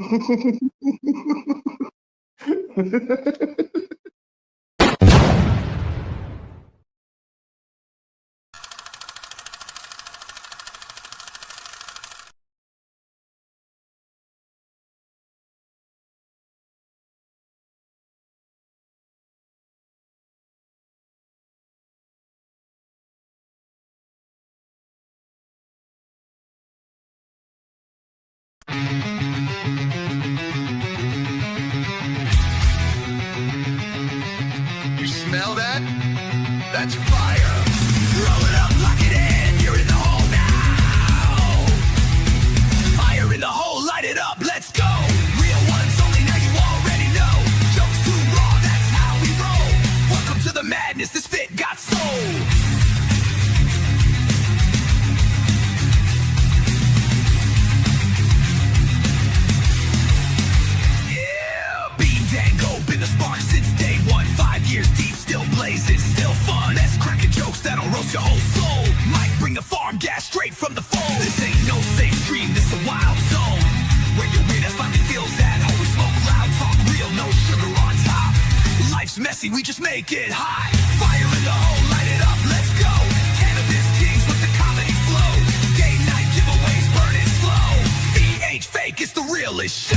You smell that? That's fire. Roll it up, lock it in. You're in the hole now. Fire in the hole, light it up. Let's go. Real ones only, now you already know. Jokes too raw, that's how we roll. Welcome to the madness. This fit got soul. That'll roast your whole soul. Might bring the farm gas straight from the phone. This ain't no safe stream, this a wild zone. Where your weirdest finally feels that hole. We smoke loud, talk real, no sugar on top. Life's messy, we just make it hot. Fire in the hole, light it up, let's go. Cannabis kings with the comedy flow. Game night giveaways, burn it slow. ain't fake, it's the realest show.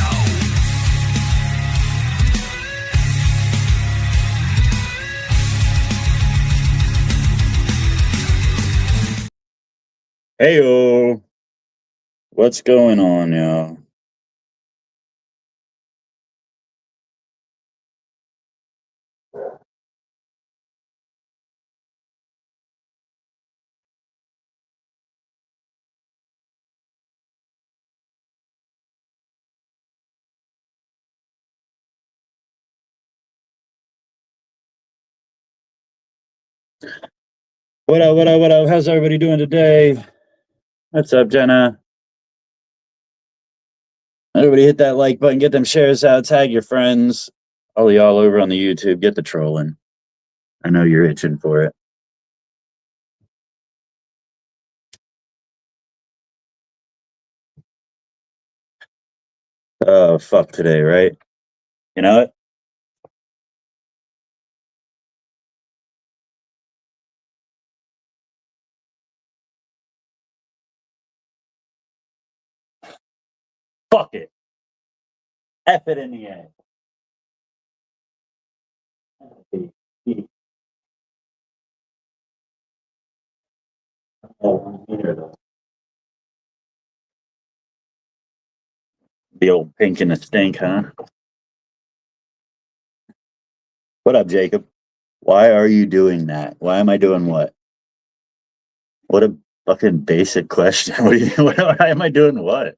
Heyo, what's going on, y'all? What up, what up, what up? How's everybody doing today? What's up, Jenna? Everybody hit that like button, get them shares out, tag your friends. All y'all over on the YouTube, get the trolling. I know you're itching for it. Oh, fuck today, right? You know what? Fuck it. F it in the end. The old pink and the stink, huh? What up, Jacob? Why are you doing that? Why am I doing what? What a fucking basic question. Why am I doing what?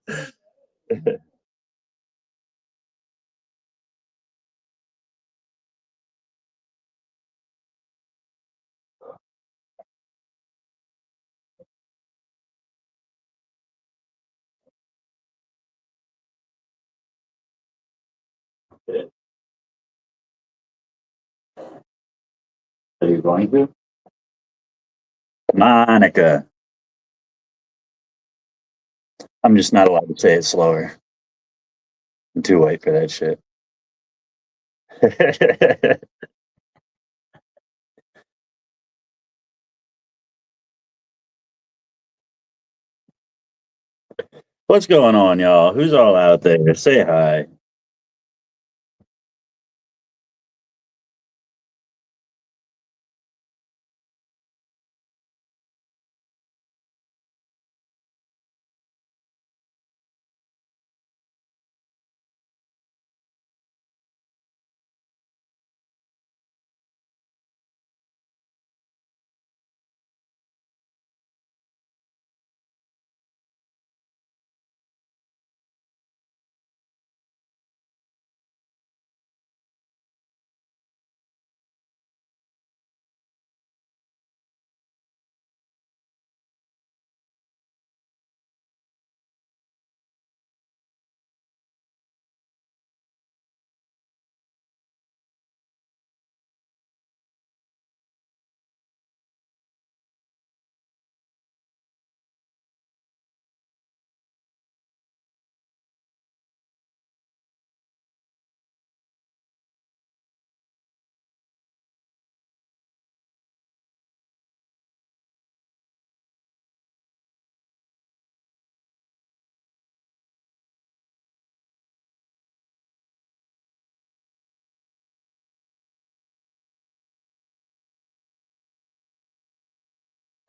Are you going to? Monica. I'm just not allowed to say it slower. I'm too white for that shit. What's going on, y'all? Who's all out there? Say hi.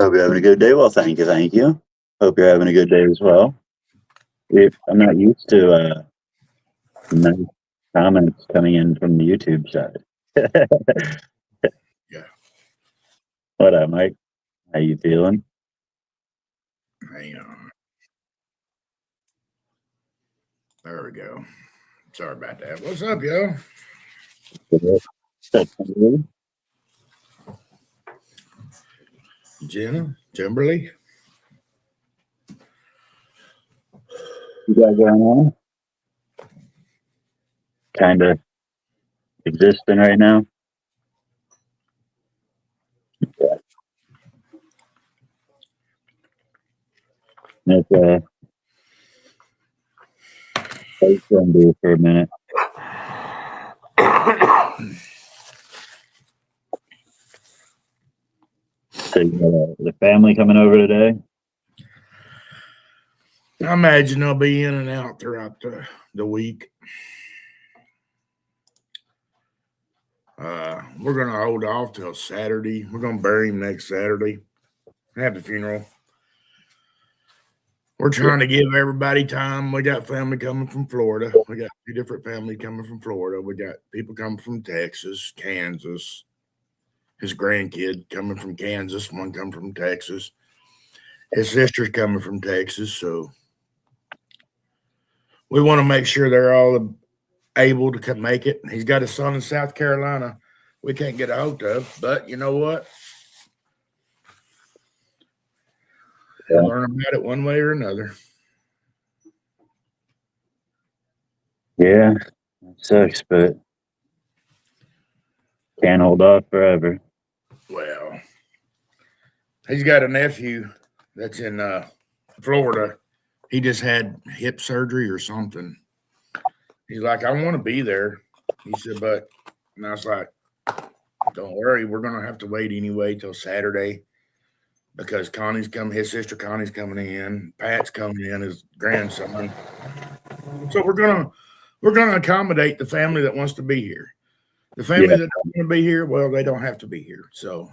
Hope you're having a good day. Well, thank you. Thank you. Hope you're having a good day as well. I'm not used to nice comments coming in from the YouTube side. Yeah. What up, Mike? How you feeling? Hang on. There we go. Sorry about that. What's up, yo? Jenna? Kimberly? You got going on? Kind of existing right now. Yeah. That's what's gonna do for a minute. So you got the family coming over today? I imagine they'll be in and out throughout the week. We're going to hold off till Saturday. We're going to bury him next Saturday. Have the funeral. We're trying to give everybody time. We got family coming from Florida. We got 2 different families coming from Florida. We got people coming from Texas, Kansas. His grandkid coming from Kansas, one coming from Texas. His sister's coming from Texas. So we want to make sure they're all able to make it. He's got a son in South Carolina we can't get a hold of, but you know what? He'll learn about it one way or another. Yeah, it sucks, but can't hold off forever. Well, he's got a nephew that's in Florida. He just had hip surgery or something. He's like, I want to be there. He said, but, and I was like, don't worry, we're going to have to wait anyway till Saturday because Connie's coming, his sister Connie's coming in, Pat's coming in, his grandson. So we're gonna accommodate the family that wants to be here. The family that don't want to be here, well, they don't have to be here. So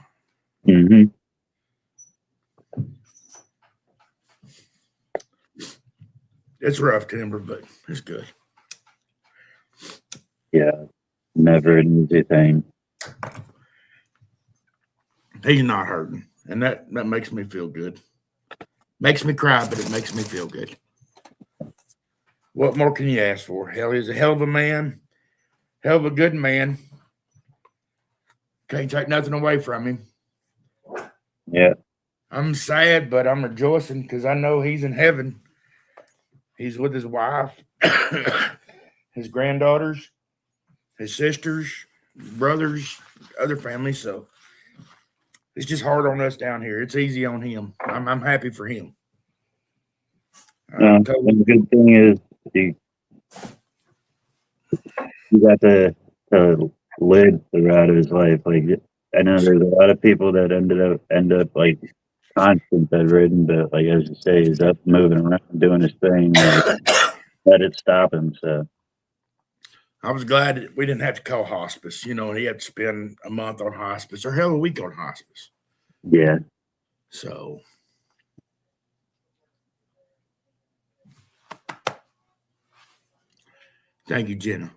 it's rough, Timber, but it's good. Yeah, never an easy thing. He's not hurting, and that makes me feel good. Makes me cry, but it makes me feel good. What more can you ask for? Hell, he's a hell of a man, hell of a good man. Can't take nothing away from him. Yeah. I'm sad, but I'm rejoicing because I know he's in heaven. He's with his wife, his granddaughters, his sisters, his brothers, other families. So it's just hard on us down here. It's easy on him. I'm happy for him. And the good thing is you got to live throughout his life. Like I know there's a lot of people that end up like constant bedridden, but like as you say, he's up moving around doing his thing. Let it stop him. So I was glad that we didn't have to call hospice. You know, he had to spend a month on hospice or hell a week on hospice. yeah. So thank you, Jenna.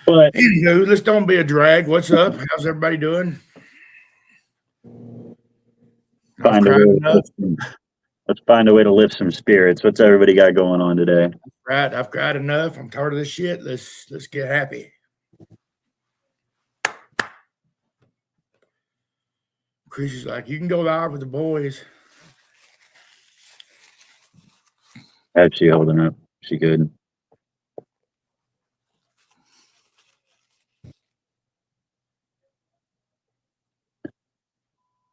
But anywho, let's don't be a drag. What's up? How's everybody doing? Let's find a way to lift some spirits. What's everybody got going on today? Right, I've cried enough. I'm tired of this shit. Let's get happy. Chris is like, you can go live with the boys. How's she holding up? She good?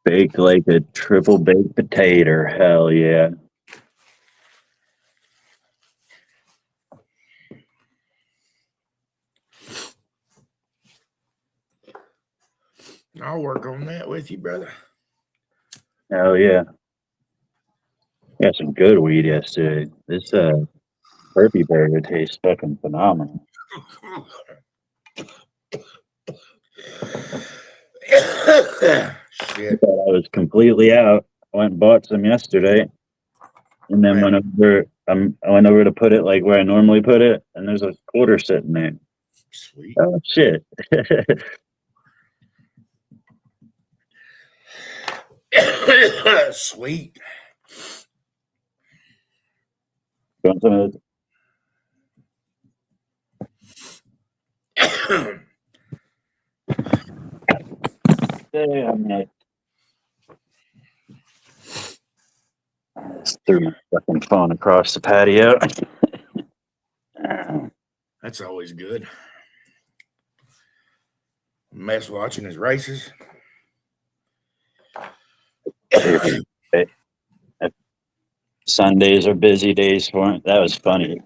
Baked like a triple baked potato. Hell yeah. I'll work on that with you, brother. Hell yeah. Got some good weed yesterday. This Burpee burger tastes fucking phenomenal. Shit. Thought I was completely out. I went and bought some yesterday, and then Man. went over. I went over to put it like where I normally put it, and there's a quarter sitting there. Sweet. Oh shit! Sweet. Want some of this? I'm like, I just threw my fucking phone across the patio. That's always good. Mess watching his races. Sundays are busy days for him. That was funny.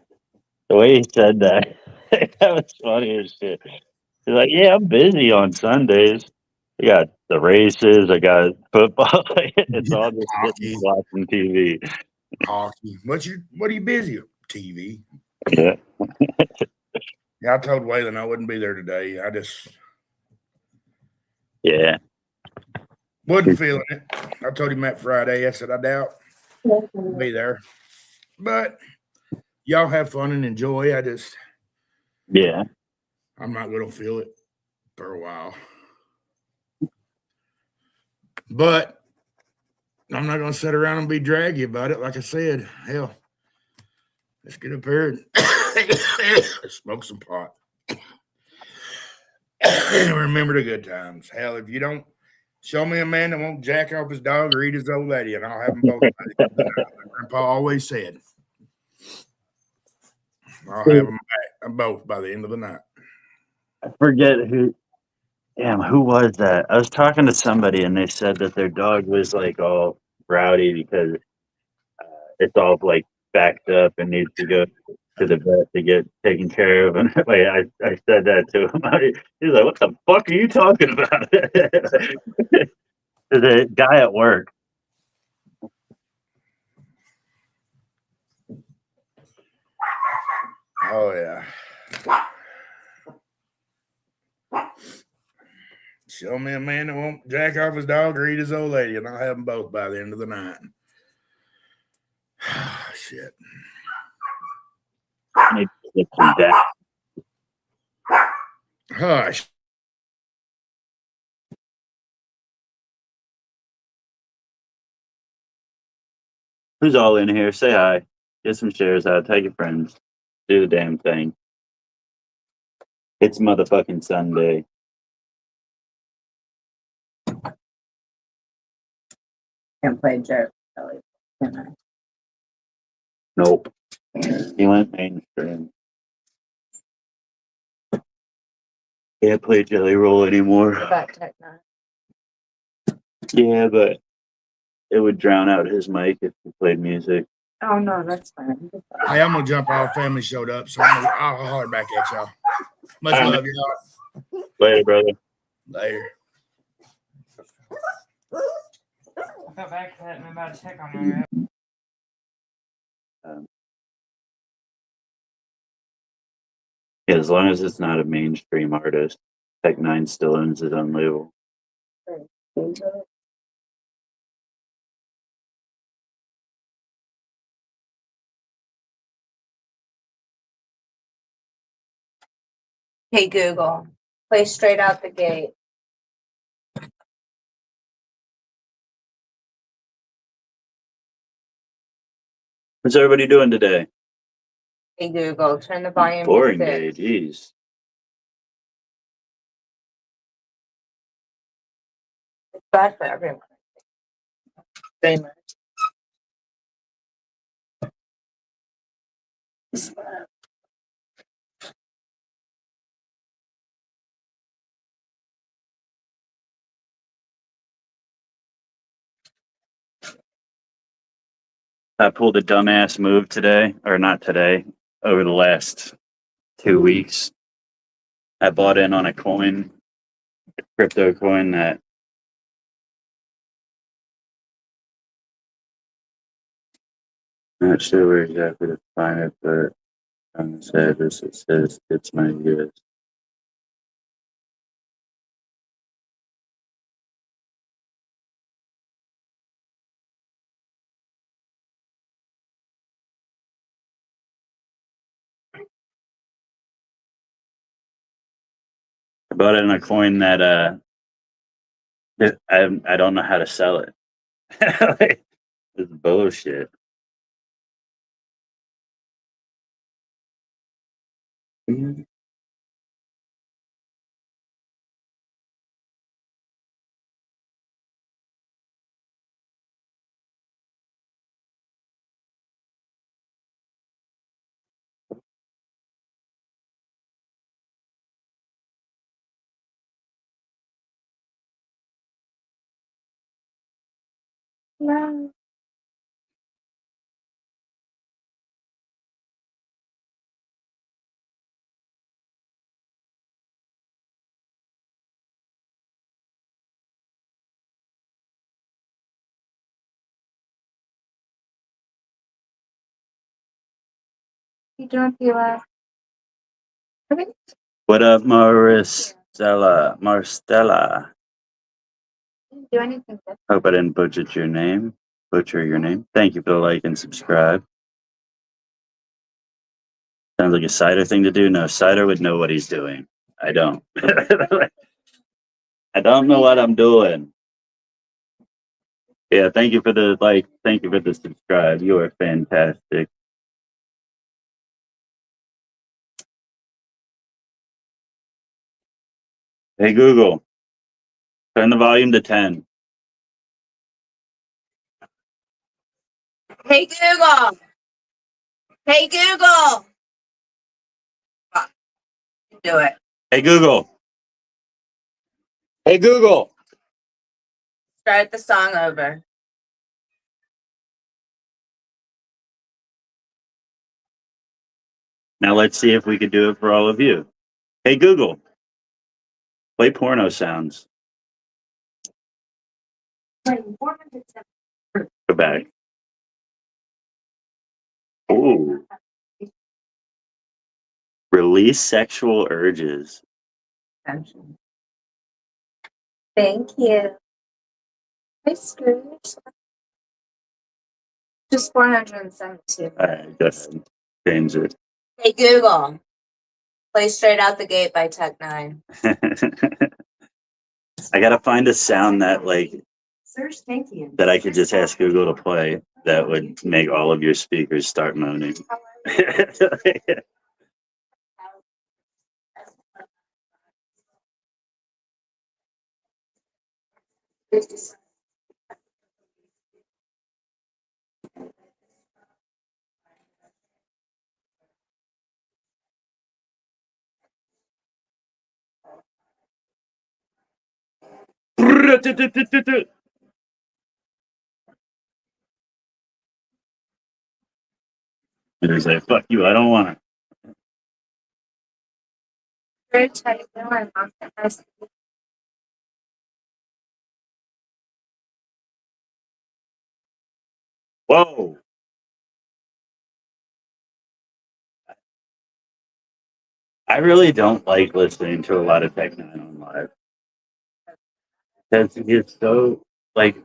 The way he said that, that was funny as shit. He's like, "Yeah, I'm busy on Sundays. I got the races. I got football. It's all just sitting Hockey. watching TV." Hockey. What are you busy? TV. Yeah, Yeah, I told Waylon I wouldn't be there today. I just yeah. wasn't feeling it. I told him that Friday. I said I doubt I'll be there. But y'all have fun and enjoy. Yeah. I'm not gonna feel it for a while. But I'm not gonna sit around and be draggy about it. Like I said, hell, let's get up here and smoke some pot. Remember the good times. Hell, if you don't show me a man that won't jack off his dog or eat his old lady, and I'll have them both by the end of the night. Like Grandpa always said. I'll have them both by the end of the night. I forget who. Damn, who was that? I was talking to somebody, and they said that their dog was like all rowdy because it's all like backed up and needs to go to the vet to get taken care of. And like, I said that to him. He's like, "What the fuck are you talking about?" The guy at work. Oh yeah. Show me a man that won't jack off his dog or eat his old lady, and I'll have them both by the end of the night. Shit. I need to get some death. Hush. Who's all in here? Say hi. Get some shares out. Tag your friends. Do the damn thing. It's motherfucking Sunday. Can't play Jerry Kelly, can I? Nope. He went mainstream. Can't play Jelly Roll anymore. What about Tech Nine? Yeah, but it would drown out his mic if he played music. Oh no, that's fine. Hey, I'm gonna jump off. Family showed up, so I'll holler back at y'all. Much All right. love, y'all. Later, brother. Later. I got back to that and I'm about to check on you. Yeah, as long as it's not a mainstream artist, Tech Nine still owns his own label. Hey Google, play Straight Out the Gate. What's everybody doing today? Hey Google, turn the volume Boring to day, 6. jeez. It's bad for everyone. Famous. I pulled a dumbass move today, or not today, over the last 2 weeks. I bought in on a coin, a crypto coin that I'm not sure where exactly to find it, but on the address it says it's my US. I bought it in a coin that I don't know how to sell it. Like, it's bullshit. No. You doing, Fila? Okay. What up, Maristella? Marstella. Didn't do anything good. Hope I didn't butcher your name. Thank you for the like and subscribe. Sounds like a Cider thing to do. No, Cider would know what he's doing. I don't. I don't know what I'm doing. Yeah, thank you for the like. Thank you for the subscribe. You are fantastic. Hey Google, turn the volume to 10. Hey Google. Hey Google. Fuck. Do it. Hey Google. Hey Google. Start the song over. Now let's see if we could do it for all of you. Hey Google, play porno sounds. Go back. Ooh. Release sexual urges. Thank you. Hey Scrooge. Just 472. All right, go ahead. Change it. Hey Google. Play Straight Out the Gate by Tech Nine. I gotta find a sound that Search, thank you. that I could just ask Google to play that would make all of your speakers start moaning. And he's like, fuck you, I don't want it. Search, how you doing? Mom? Whoa. I really don't like listening to a lot of Tech Nine on live. Because he's so like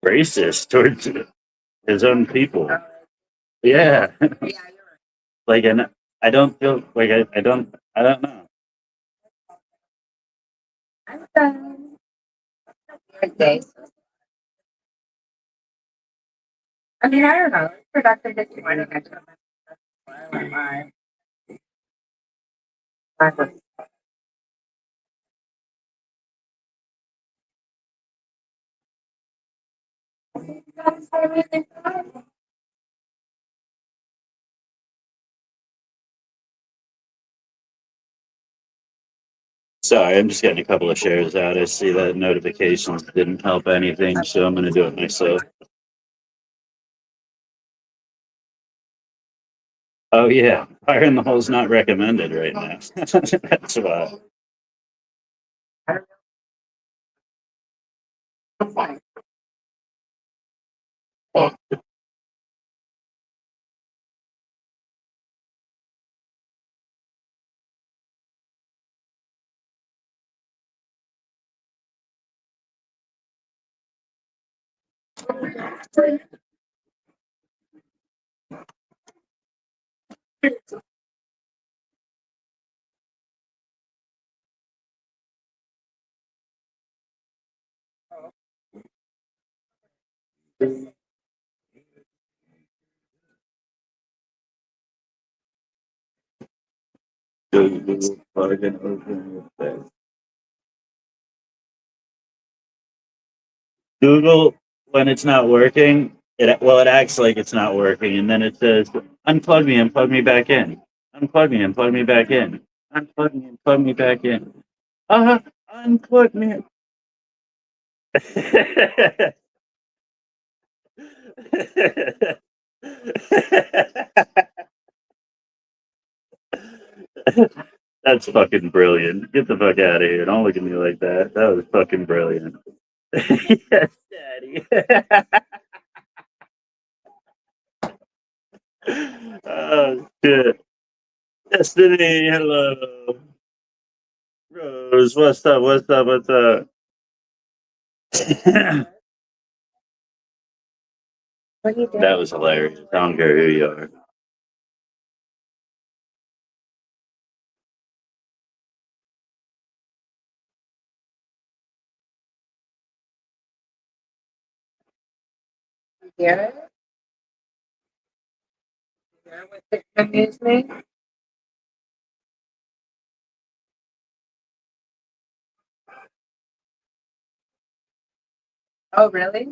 racist towards his own people. Yeah. Yeah, you're right. Like, and I don't feel like I don't know. I'm done. Weird day. I mean, I don't know. It's productive this morning. I told my I went live. Sorry, I'm just getting a couple of shares out. I see that notifications didn't help anything, so I'm gonna do it myself. Oh yeah, fire in the hole's not recommended right now. That's why. Google plugin open with Google, when it's not working, it acts like it's not working, and then it says, "Unplug me and plug me back in. Unplug me and plug me back in. Unplug me and plug me back in. Unplug me." That's fucking brilliant. Get the fuck out of here! Don't look at me like that. That was fucking brilliant. Yes, Daddy. Oh shit. Destiny, hello. Rose, what's up? What's up? What's up? What are you doing? That was hilarious. I don't care who you are. You hear it? You hear what the amuse me? Oh, really?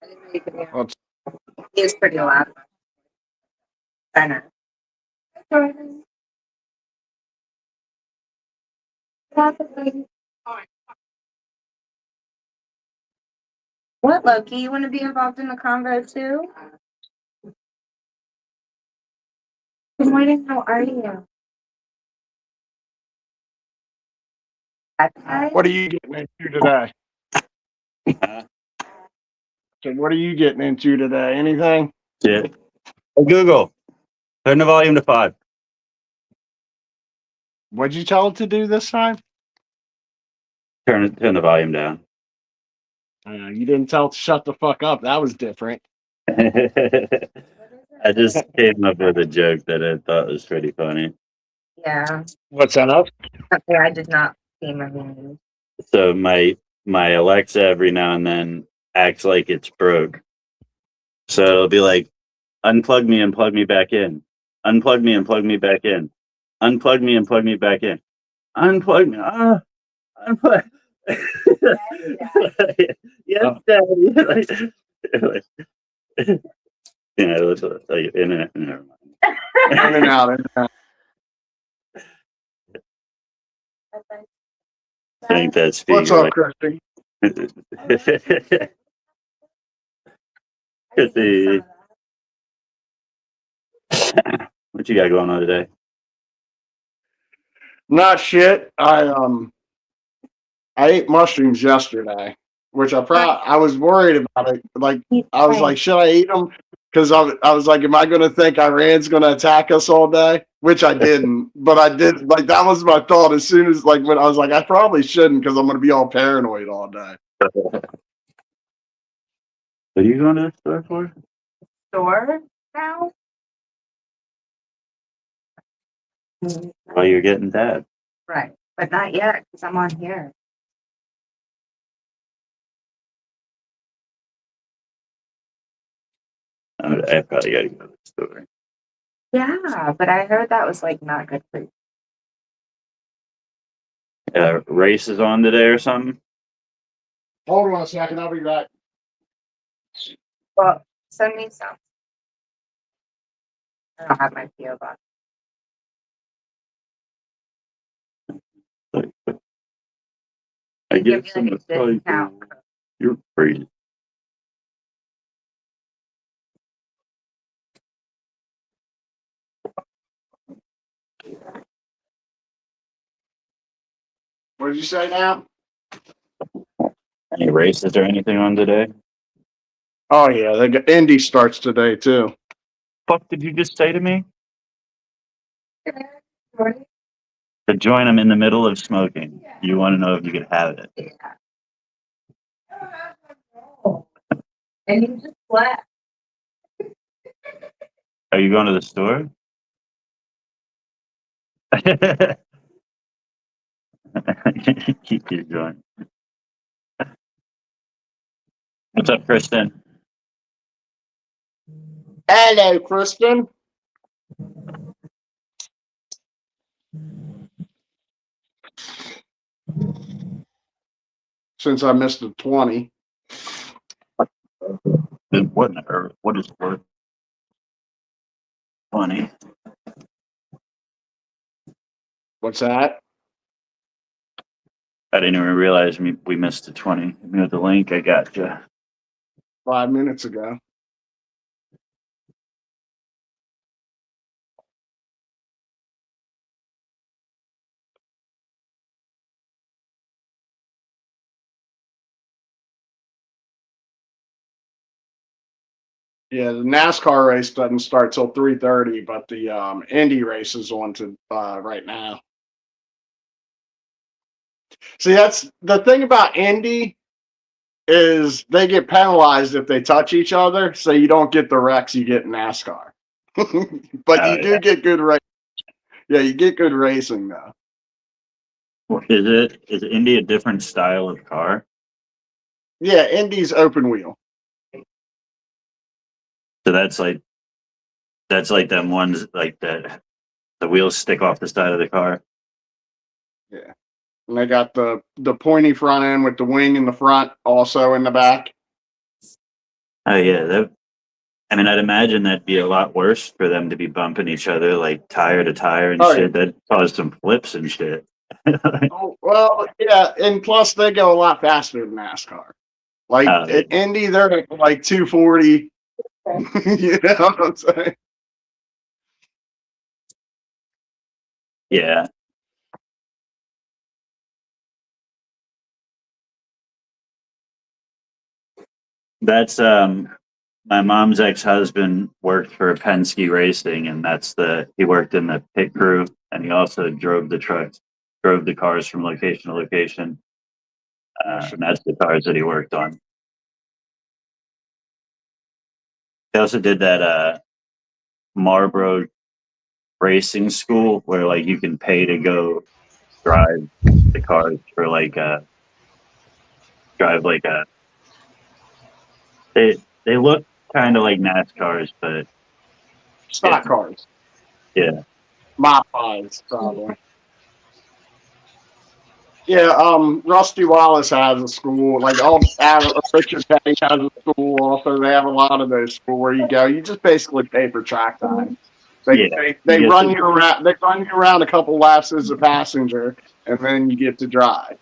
I didn't know you could hear him. He is pretty loud. I know. Jordan. What, Loki? You want to be involved in the convo too? Good morning. How are you? Okay. What are you getting into today? So what are you getting into today? Anything? Shit. Hey, Google, turn the volume to 5. What'd you tell it to do this time? Turn the volume down. You didn't tell it to shut the fuck up. That was different. I just came up with a joke that I thought was pretty funny. Yeah. What's that up? Okay, I did not see my news. So my Alexa every now and then acts like it's broke. So it'll be like, unplug me and plug me back in. Unplug me and plug me back in. Unplug me and plug me back in. Unplug me. Unplug. Yes, Daddy. Like, you know, it's like internet. Never mind. In and out. In and out. I think that's What's speaker. up, Christy? Chrissy. What you got going on today? Not shit. I ate mushrooms yesterday, which I was worried about it. Like I was like, should I eat them? Because I was like, am I going to think Iran's going to attack us all day? Which I didn't, but I did. Like that was my thought as soon as like when I was like, I probably shouldn't because I'm going to be all paranoid all day. What are you going to the store for? Store now? While you're getting that. Right. But not yet, because I'm on here. I probably got to go to the store. Yeah, but I heard that was like not good for you. Race is on today or something? Hold on a second, I'll be back. Well, send me some. I don't have my PO box. I Give guess you like a probably discount. you're crazy. What did you say now? Any races or anything on today? Oh yeah, the Indy starts today too. Fuck did you just say to me? Morning. To join them in the middle of smoking. You want to know if you could have it. Yeah. And you just left. Are you going to the store? Keep your joint. What's up, Kristen? Hello, Kristen. Since I missed the 20. What is worth 20? What's that? I didn't even realize we missed the 20. Give me the link. I got you. 5 minutes ago. Yeah, the NASCAR race doesn't start till 3:30, but the Indy race is on to right now. See, that's the thing about Indy is they get penalized if they touch each other, so you don't get the wrecks you get in NASCAR. But you do get good racing. Yeah, you get good racing though. Is Indy a different style of car? Yeah, Indy's open wheel. So that's like them ones like that. The wheels stick off the side of the car. Yeah. And they got the pointy front end with the wing in the front, also in the back. Oh yeah, I mean, I'd imagine that'd be a lot worse for them to be bumping each other like tire to tire and shit. Yeah. That caused some flips and shit. Oh, well, yeah, and plus they go a lot faster than NASCAR. Like at Indy, they're at like 240. You know what I'm saying? Yeah. That's my mom's ex-husband worked for Penske Racing, and he worked in the pit crew, and he also drove the cars from location to location. And that's the cars that he worked on. They also did that Marlboro racing school where like you can pay to go drive the cars for they look kind of like NASCARs, but Stock cars. Yeah. Modifieds, probably. Yeah, Rusty Wallace has a school. Like Richard Petty has a school. Also, they have a lot of those schools where you go. You just basically pay for track time. They run you around. They run you around a couple laps as a passenger, and then you get to drive.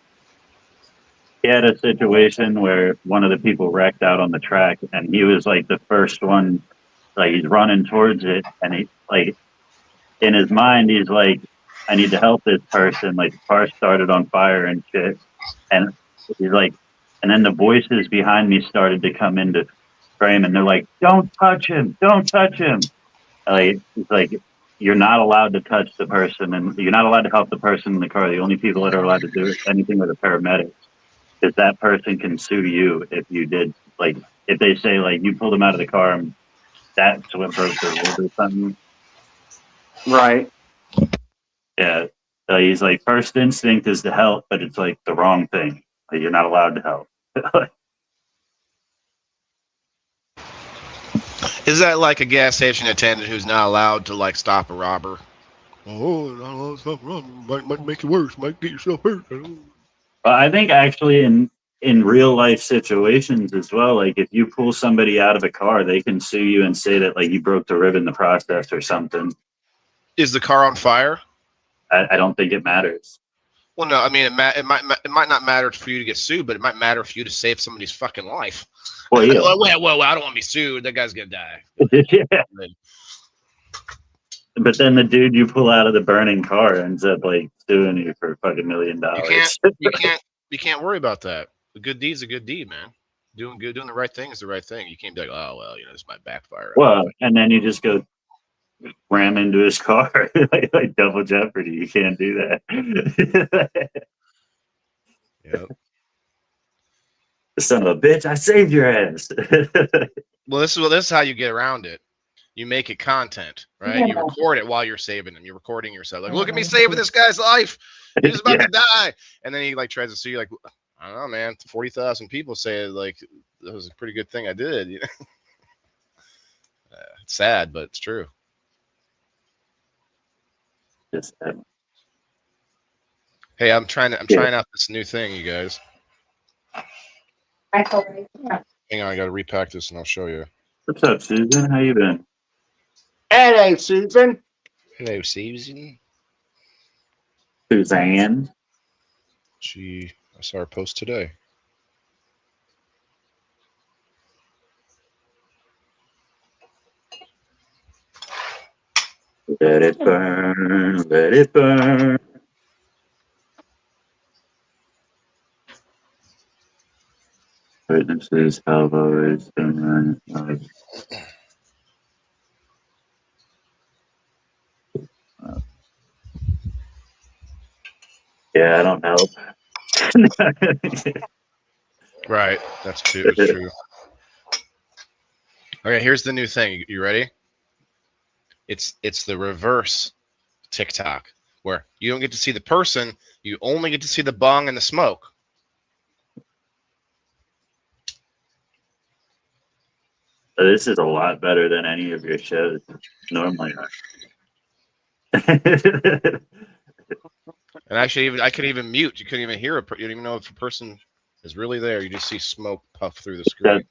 He had a situation where one of the people wrecked out on the track, and he was like the first one. Like he's running towards it, and he like in his mind he's like, I need to help this person. Like the car started on fire and shit, and he's like, and then the voices behind me started to come into frame, and they're like, "Don't touch him! Don't touch him!" Like it's like you're not allowed to touch the person, and you're not allowed to help the person in the car. The only people that are allowed to do anything with a paramedic, because that person can sue you if you did. Like if they say like you pulled him out of the car, and that's what broke their rib or something. Right. Yeah. So he's like, first instinct is to help, but it's like the wrong thing. Like, you're not allowed to help. Is that like a gas station attendant who's not allowed to like stop a robber? Oh, not allowed to stop a robber. Might make it worse. Might get yourself hurt. But I think actually in real life situations as well, like if you pull somebody out of a car, they can sue you and say that like you broke the rib in the process or something. Is the car on fire? I don't think it matters. Well, no. I mean, it might not matter for you to get sued, but it might matter for you to save somebody's fucking life. Well, yeah. well, I don't want to be sued. That guy's gonna die. Yeah. But then the dude you pull out of the burning car ends up like suing you for fucking $1 million. You can't worry about that. A good deed's a good deed, man. Doing the right thing is the right thing. You can't be like, oh well, this might backfire. Well, and then you just go ram into his car like double jeopardy. You can't do that. Yep. Son of a bitch! I saved your ass. Well, this is how you get around it. You make it content, right? Yeah. You record it while you're saving them. You're recording yourself. Like, look at me saving this guy's life. He's about to die. And then he like tries to sue you. Like, I don't know, man. 40,000 people say like was a pretty good thing I did. You know? It's sad, but it's true. Just Hey, I'm trying out this new thing, you guys. I told her, yeah. Hang on, I got to repack this and I'll show you. what's up, Susan? How you been? Hey, Susan. Hello, Susan. Suzanne. I saw her post today. Let it burn, let it burn. Witnesses have always been running. Yeah, I don't help. Right, that's true. It's true. Okay, here's the new thing. You ready? It's the reverse TikTok, where you don't get to see the person, you only get to see the bong and the smoke. This is a lot better than any of your shows normally are. And actually, I could even mute. You couldn't even hear you don't even know if a person is really there. You just see smoke puff through the screen.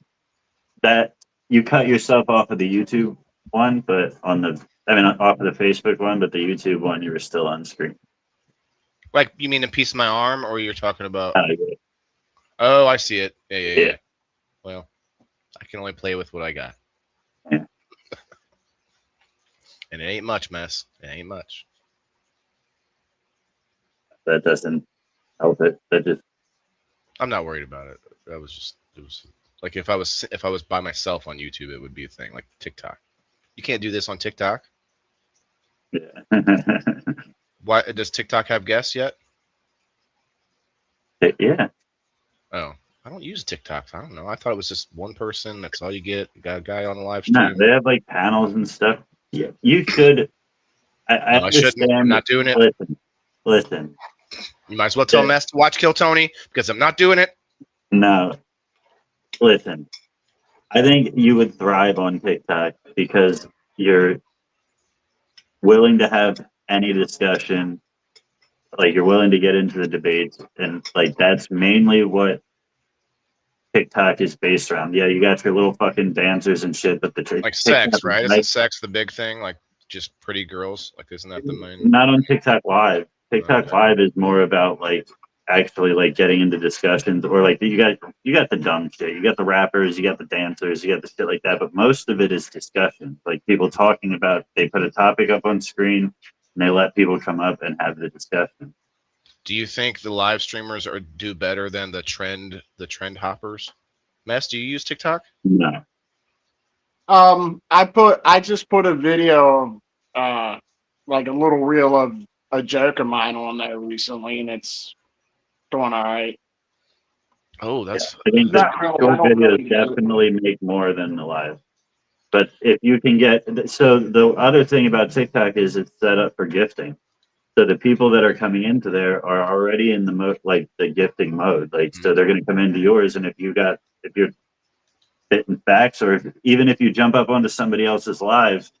That you cut yourself off of the YouTube one, but off of the Facebook one, but the YouTube one, you were still on screen. Like, you mean a piece of my arm, or you're talking about? Yeah. Oh, I see it. Yeah. Well, I can only play with what I got. Yeah. And it ain't much, mess. It ain't much. That doesn't help it. That just I'm not worried about it. It was like if I was by myself on YouTube, it would be a thing. Like TikTok, you can't do this on TikTok. yeah. Why does TikTok have guests yet? Yeah. Oh, I don't use TikTok. I don't know. I thought it was just one person. That's all you get. You got a guy on the live No, stream. they have like panels and stuff. Yeah, you should. I No, I shouldn't. I'm not doing it. Listen. You might as well tell Mess to watch Kill Tony because I'm not doing it. No, listen. I think you would thrive on TikTok because you're willing to have any discussion. Like you're willing to get into the debates, and like that's mainly what TikTok is based around. Yeah, you got your little fucking dancers and shit, but the Like sex, right? Isn't sex the big thing? Like just pretty girls? Like isn't that the main? Not on TikTok Live. TikTok Okay. Live is more about like actually like getting into discussions, or like you got the dumb shit. You got the rappers, you got the dancers, you got the shit like that. But most of it is discussion. Like people talking about. They put a topic up on screen and they let people come up and have the discussion. Do you think the live streamers do better than the trend hoppers? Mess, do you use TikTok? No. I just put a video of like a little reel of a joke of mine on there recently, and it's doing all right. Oh, that's I think Not the real, short I don't videos really- definitely make more than the live. But if you can so the other thing about TikTok is it's set up for gifting. So the people that are coming into there are already in the like the gifting mode. Like, so they're going to come into yours. And if you're spitting facts, or even if you jump up onto somebody else's live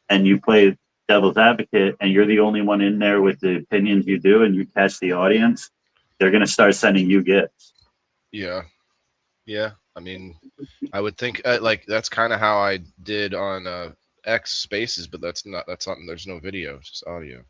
and you play devil's advocate and you're the only one in there with the opinions you do, and you catch the audience, they're going to start sending you gifts. yeah. I mean, I would think like that's kind of how I did on X Spaces, but that's not. There's no video, it's just audio.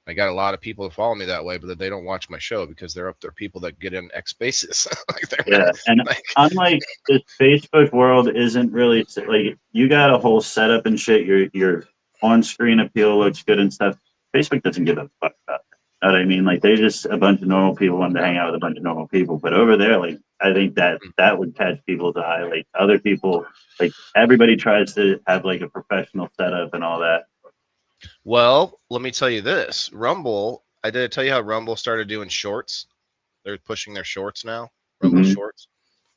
I got a lot of people who follow me that way, but they don't watch my show because they're people that get in X Spaces. Like Yeah, and unlike the Facebook world, isn't really like you got a whole setup and shit. Your on-screen appeal looks good and stuff. Facebook doesn't give a fuck about that. You know what I mean? Like they just a bunch of normal people wanting to hang out with a bunch of normal people. But over there, like I think that would catch people's eye. Like other people, like everybody tries to have like a professional setup and all that. Well, let me tell you this. Rumble, I did tell you how Rumble started doing shorts. They're pushing their shorts now. Rumble shorts.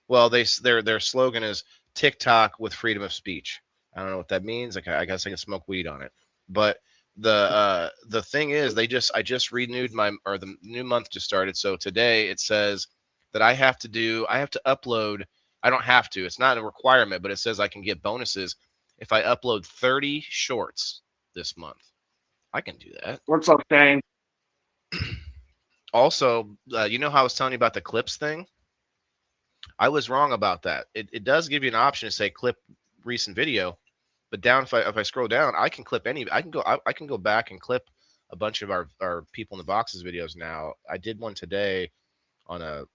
Well, their slogan is TikTok with freedom of speech. I don't know what that means. Like I guess I can smoke weed on it. But the thing is, I just renewed the new month just started. So today it says that I have to upload I don't have to. It's not a requirement, but it says I can get bonuses if I upload 30 shorts this month. I can do that. What's up, Shane? Also, you know how I was telling you about the clips thing? I was wrong about that. It does give you an option to say clip recent video, but down if I scroll down, I can clip any. I can go back and clip a bunch of our people in the boxes videos now. I did one today on a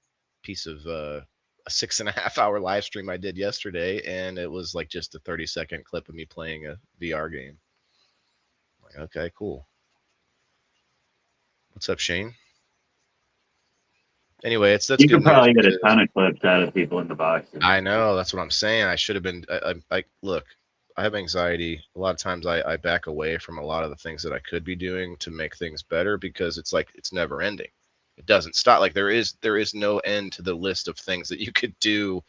piece of a 6.5 hour live stream I did yesterday, and it was like just a 30-second clip of me playing a VR game. Like, okay, cool. What's up, Shane? Anyway, that's You good could probably news get a because- ton of clips out of people in the boxes. I know, that's what I'm saying. I should have been. I look. I have anxiety. A lot of times, I back away from a lot of the things that I could be doing to make things better because it's like it's never ending. It doesn't stop. Like there is no end to the list of things that you could do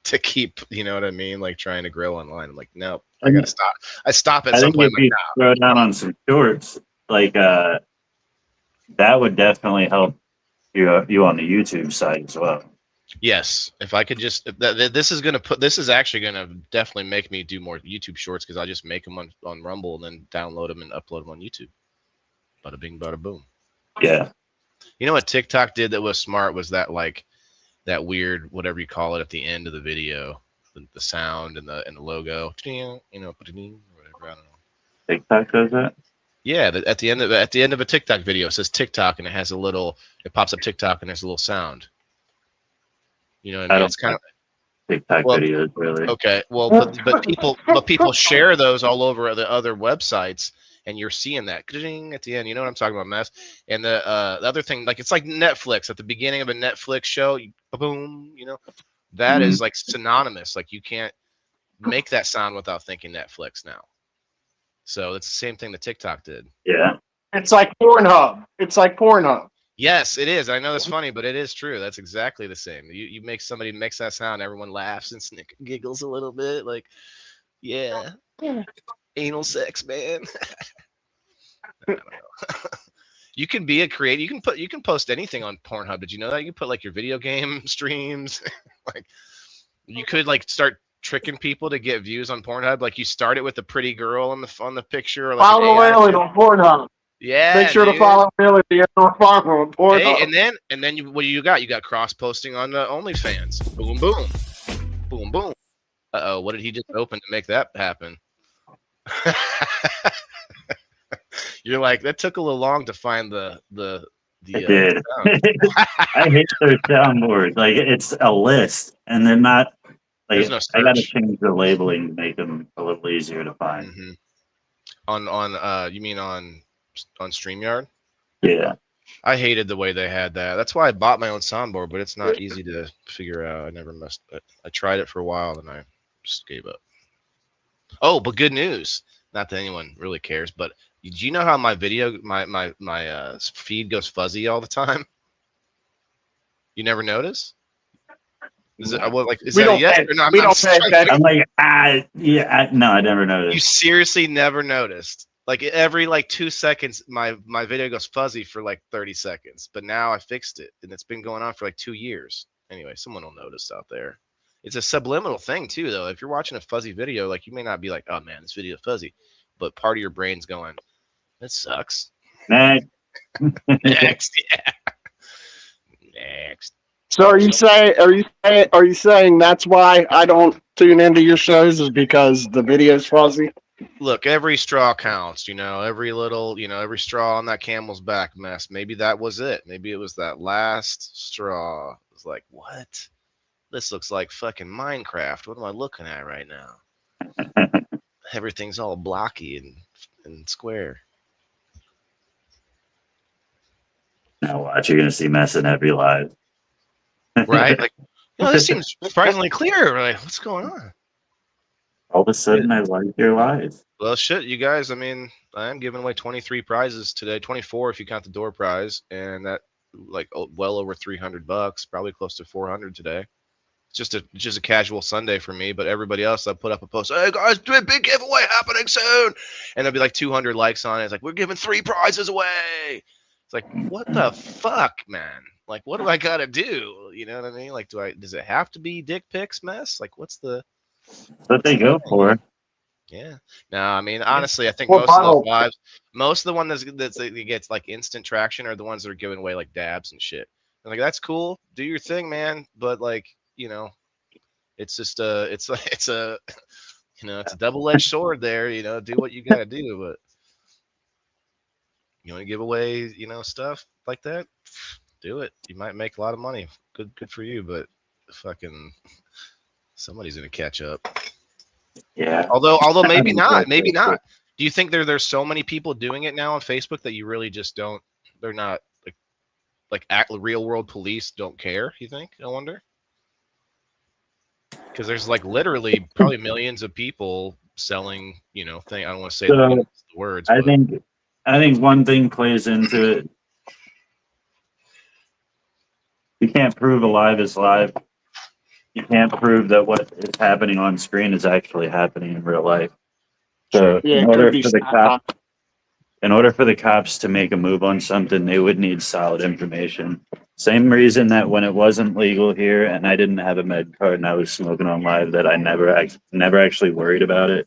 to keep. You know what I mean? Like trying to grow online. I'm like, no, I gotta stop. I stop at I some think point. if you throw down on some shorts, like that would definitely help you on the YouTube side as well. Yes, if I could just this is actually gonna definitely make me do more YouTube shorts because I just make them on Rumble and then download them and upload them on YouTube. Bada bing, bada boom. Yeah. You know what TikTok did that was smart was that like that weird whatever you call it at the end of the video, the sound and the logo, you know, whatever. I don't know. TikTok does that? Yeah, at the end of a TikTok video, it says TikTok and it pops up TikTok and there's a little sound. You know what I mean? It's kind of TikTok Well, videos, really. okay. Well, but people share those all over the other websites, and you're seeing that at the end. You know what I'm talking about, Mass? And the other thing, like it's like Netflix at the beginning of a Netflix show. Boom, you know, that is like synonymous. Like you can't make that sound without thinking Netflix now. So it's the same thing that TikTok did. Yeah. It's like Pornhub. It's like Pornhub. Yes, it is. I know that's funny, but it is true. That's exactly the same. You make somebody makes that sound, everyone laughs and giggles a little bit, like, yeah, anal sex, man. I don't know. You can be a creator. You can post anything on Pornhub. Did you know that? You can put like your video game streams. Like, you could like start tricking people to get views on Pornhub. Like you start it with a pretty girl on the picture. Or like Follow Elliot on Pornhub. Yeah. Make sure to follow Elliot on Pornhub. Hey, and then what do you got? You got cross posting on the OnlyFans. Boom, boom, boom, boom. Uh-oh, what did he just open to make that happen? You're like, that took a little long to find the It did. I hate their soundboards. Like it's a list, and they're not. Like There's no I got to search. change the labeling to make them a little easier to find. Mm-hmm. On you mean on StreamYard? Yeah. I hated the way they had that. That's why I bought my own soundboard, but it's not easy to figure out. I never messed it. I tried it for a while, and I just gave up. Oh, but good news. Not that anyone really cares, but do you know how my video, my feed goes fuzzy all the time? You never notice? Is it like is that a yes or no? We don't pay attention. I'm like, no, I never You noticed. seriously never noticed? Like every like 2 seconds, my video goes fuzzy for like 30 seconds. But now I fixed it, and it's been going on for like 2 years. Anyway, someone will notice out there. It's a subliminal thing too, though. If you're watching a fuzzy video, like you may not be like, "Oh man, this video is fuzzy," but part of your brain's going, "That sucks." Next. Next, yeah. Next. So are you saying that's why I don't tune into your shows is because the video's fuzzy? Look, every straw counts, you know, every little, you know, every straw on that camel's back mess. Maybe that was it. Maybe it was that last straw. It was like, what? This looks like fucking Minecraft. What am I looking at right now? Everything's all blocky and square. Now watch, you're gonna see messing every live. Right? Like, no, this seems surprisingly clear. Like, what's going on? All of a sudden, I like your live. Well, shit, you guys. I mean, I am giving away 23 prizes today, 24 if you count the door prize, and that like well over $300, probably close to 400 today. It's just a casual Sunday for me, but everybody else, I put up a post. Hey guys, big giveaway happening soon, and there'll be like 200 likes on it. It's like we're giving 3 prizes away. It's like what the fuck, man? Like, what do I gotta do? You know what I mean? Like, does it have to be dick pics mess? Like, what's the That's what they go for. yeah. No, I mean, honestly, I think Well, most of those bottle- lives, most of the one that gets like instant traction are the ones that are giving away like dabs and shit. And like, that's cool. Do your thing, man. But like, you know, it's just it's a you know, it's a double-edged sword there. You know, do what you gotta do. But you want to give away, you know, stuff like that, do it. You might make a lot of money. Good for you. But fucking somebody's gonna catch up. Yeah. Although maybe not. Exactly. Maybe not. Do you think there's so many people doing it now on Facebook that you really just don't? They're not like real world police don't care. You think? I wonder. Because there's like literally probably millions of people selling. You know, I don't want to say So, the words. I But think one thing plays into it. You can't prove alive is live. You can't prove that what is happening on screen is actually happening in real life. So Yeah, in it order could be for the snap cops, on. in order for the cops to make a move on something, they would need solid information. Same reason that when it wasn't legal here and I didn't have a med card and I was smoking on live, that I never actually worried about it.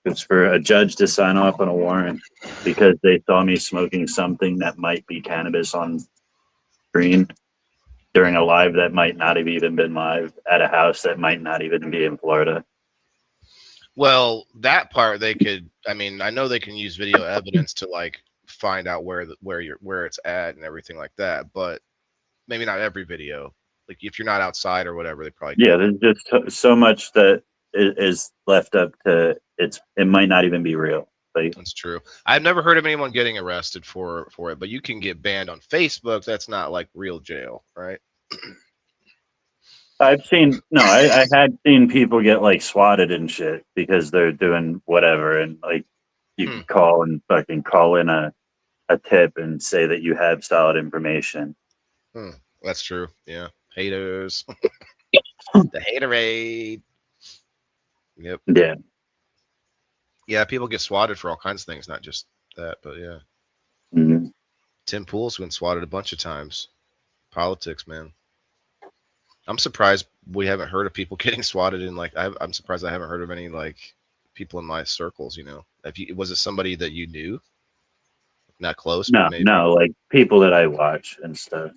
It's for a judge to sign off on a warrant because they saw me smoking something that might be cannabis on screen during a live that might not have even been live at a house that might not even be in Florida. well, that part they could. I mean, I know they can use video evidence to like find out where it's at and everything like that. But maybe not every video. Like if you're not outside or whatever, they probably Yeah, there's just so much that is left up to it might not even be real. Like, That's true. I've never heard of anyone getting arrested for it, but you can get banned on Facebook. That's not like real jail, right? I had seen people get like swatted and shit because they're doing whatever, and like you can call and fucking call in a tip and say that you have solid information. That's true. Yeah. Haters. The haterade. Yep. Yeah. Yeah, people get swatted for all kinds of things, not just that, but yeah. Mhm. Tim Pool's been swatted a bunch of times. Politics, man. I'm surprised we haven't heard of people getting swatted in like I'm surprised I haven't heard of any like people in my circles, you know. Was it somebody that you knew? Not close, but maybe. No, like people that I watch and stuff.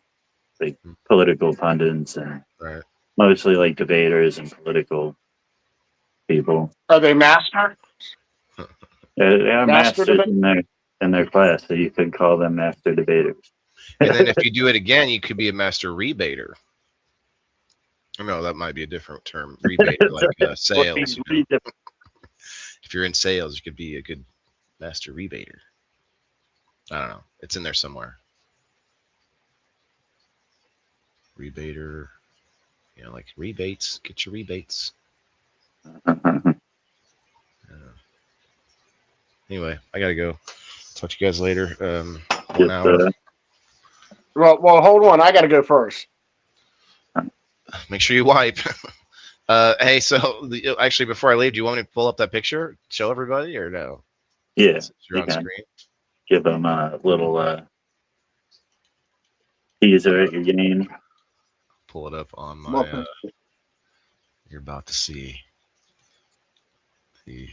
Like political pundits and Right. mostly like debaters and political people. Are they master? They are Master masters in their class, so you could call them master debaters. And then if you do it again, you could be a master rebater. No, that might be a different term. Rebater, like sales. You know? If you're in sales, you could be a good master rebater. I don't know. It's in there somewhere. Rebater. You know, like rebates. Get your rebates. Anyway, I gotta go. Talk to you guys later. 1 hour. Well, hold on. I got to go first. Make sure you wipe. Hey, so actually, before I leave, do you want me to pull up that picture, show everybody, or no? Yeah, Since you're on can. screen. Give them a little teaser at your game. Pull it up on my. You're about to see the.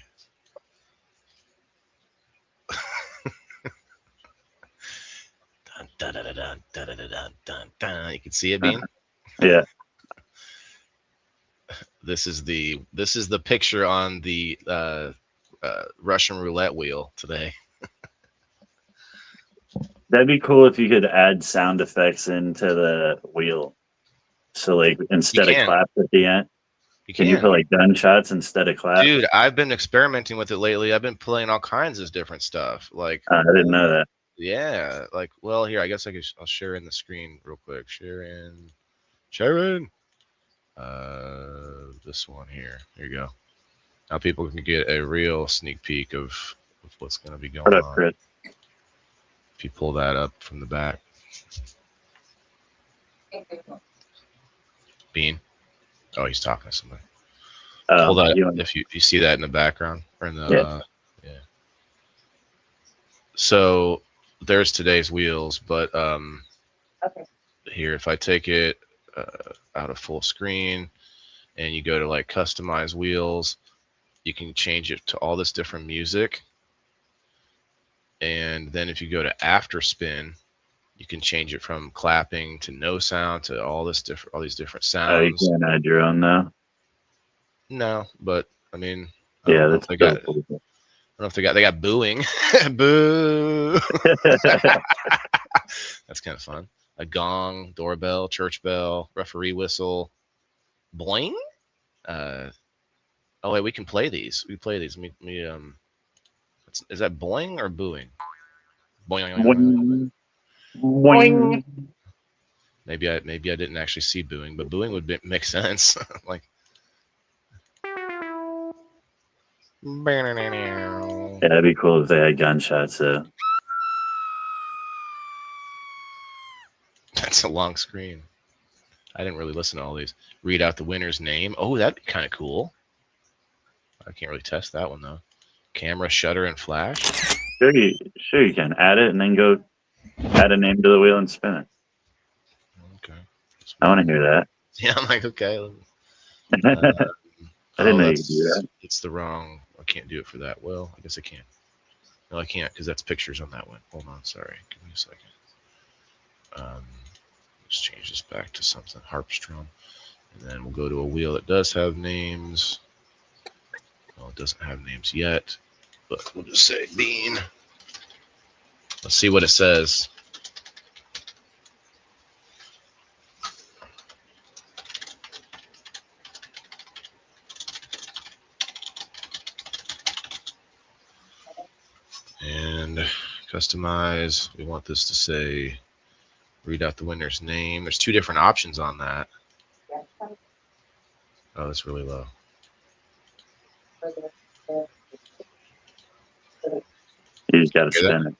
Dun, dun, dun, dun, dun, dun, dun, dun, dun. You can see it, Bean. Yeah. This is the picture on the Russian roulette wheel today. That'd be cool if you could add sound effects into the wheel. So like instead of claps at the end, can you put like gunshots instead of claps? Dude, I've been experimenting with it lately. I've been playing all kinds of different stuff. Like I didn't know that. Yeah, like well, here I guess I'll share in the screen real quick. Share in. This one here. Here you go. Now people can get a real sneak peek of what's going to be going on. Chris? If you pull that up from the back. Bean. Oh, he's talking to somebody. Pull that up if you see that in the background or in the yeah. So there's today's wheels, but Okay. here, if I take it out of full screen and you go to like customize wheels, you can change it to all this different music. And then if you go to after spin, you can change it from clapping to no sound to all these different Oh, you sounds. can't add your own now. No, but I mean, I Yeah, don't know if that's they got. so cool. I don't know if they got booing. Boo. That's kind of fun. A gong, doorbell, church bell, referee whistle, boing. Oh wait, we can play these. We play these. Is that boing or booing? Boing. Boing, boing. Maybe I didn't actually see booing, but booing would make sense. Like. Yeah, that'd be cool if they had gunshots. So That's a long screen. I didn't really listen to all these. Read out the winner's name. Oh, that'd be kind of cool. I can't really test that one though. Camera, shutter, and flash. sure you can add it and then go add a name to the wheel and spin it. Okay. I want to hear that. Yeah, I'm like, okay. I didn't know you could do that. It's the wrong. I can't do it for that. Well, I guess I can. No, I can't because that's pictures on that one. Hold on, sorry. Give me a second. Let's change this back to something Harpstrom, and then we'll go to a wheel that does have names. Well, it doesn't have names yet, but we'll just say Bean. Let's see what it says. And customize. We want this to say, read out the winner's name. There's two different options on that. Oh, that's really low. You just gotta Hear that? spin it.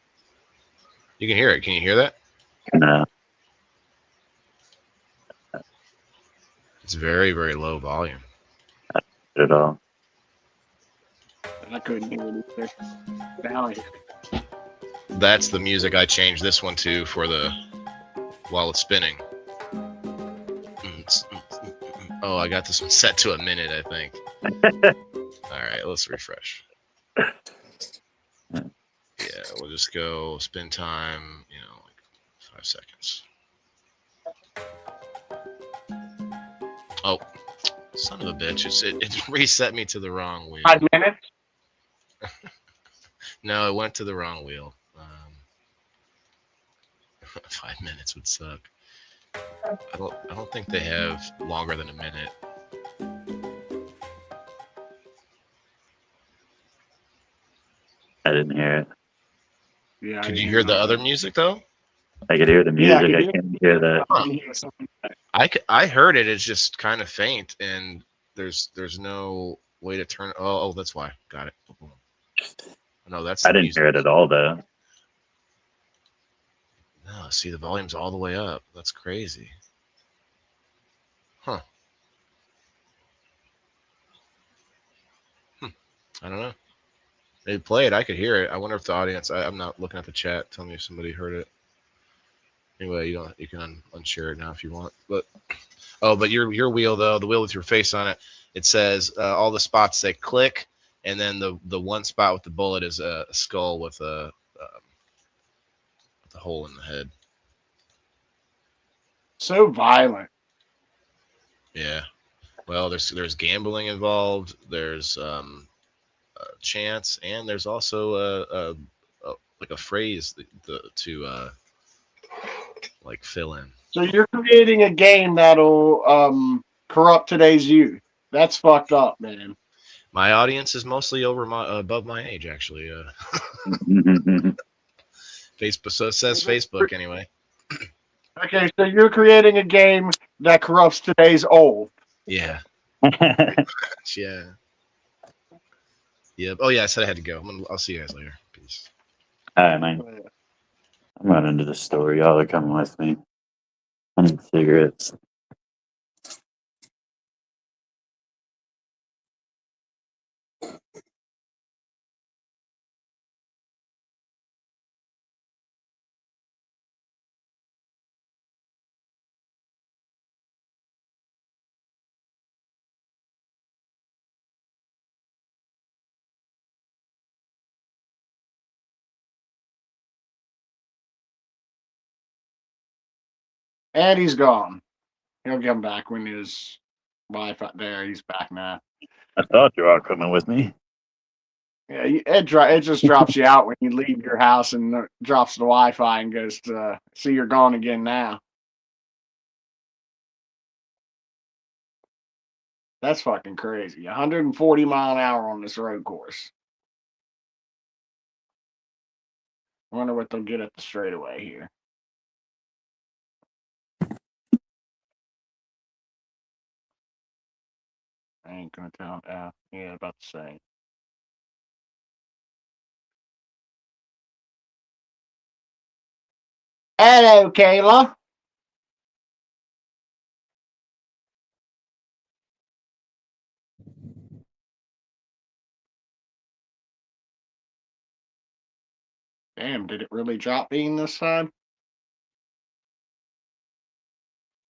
You can hear it. Can you hear that? No. It's very, very low volume. At all. I couldn't hear it either. Now I hear it. That's the music I changed this one to for the while it's spinning. Oh, I got this one set to a minute, I think. All right, let's refresh. Yeah, we'll just go spin time, like 5 seconds. Oh, son of a bitch. It reset me to the wrong wheel. 5 minutes? No, it went to the wrong wheel. 5 minutes would suck. I don't think they have longer than a minute. I didn't hear it. Yeah. Could you hear the other music though? I could hear the Yeah, music. I I could can't hear that. I heard it. It's just kind of faint, and there's no way to turn. Oh, that's why. Got it. No, that's. I didn't hear it at all, though. No, see, the volume's all the way up. That's crazy. Huh. I don't know. They play it. I could hear it. I wonder if the audience. I'm not looking at the chat. Tell me if somebody heard it. Anyway, you can unshare it now if you want. But your wheel though, the wheel with your face on it, it says all the spots say click, and then the one spot with the bullet is a skull with a hole in the head. So violent. Yeah. Well, there's gambling involved. There's chance, and there's also like a phrase to like fill in. So you're creating a game that'll corrupt today's youth. That's fucked up, man. My audience is mostly above my age, actually. Facebook, so it says Facebook anyway. Okay, so you're creating a game that corrupts today's old. Yeah. Yeah. Yep. Oh yeah, I said I had to go. I'll see you guys later. Peace. All right, man. I'm running to the store. Y'all are coming with me. I need cigarettes. And he's gone. He'll come back when his Wi-Fi. There, he's back now. I thought you were coming with me. Yeah, it just drops you out when you leave your house and drops the Wi-Fi and goes to see you're gone again now. That's fucking crazy. 140 mile an hour on this road course. I wonder what they'll get at the straightaway here. I ain't gonna tell. Yeah, about the same. Hello, Kayla. Damn, did it really drop bean this time?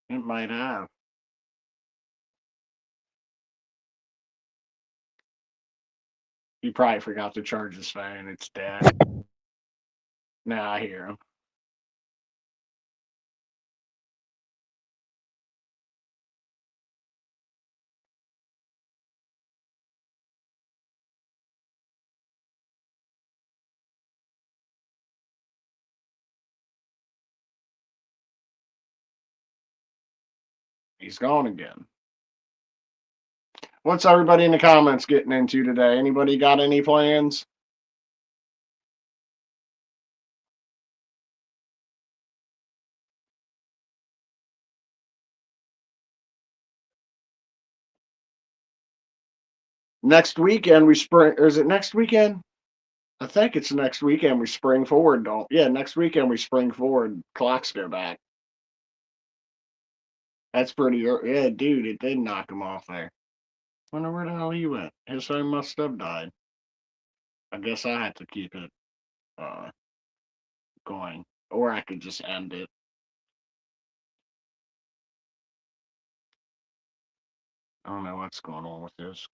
It might have. He probably forgot to charge his phone. It's dead. Now I hear him. He's gone again. What's everybody in the comments getting into today? Anybody got any plans? Next weekend we spring, or is it next weekend? I think it's next weekend we spring forward, don't? Yeah, next weekend we spring forward. Clocks go back. That's pretty early. Yeah, dude, it did knock him off there. Wonder where the hell he went. His phone must have died. I guess I had to keep it going, or I could just end it. I don't know what's going on with this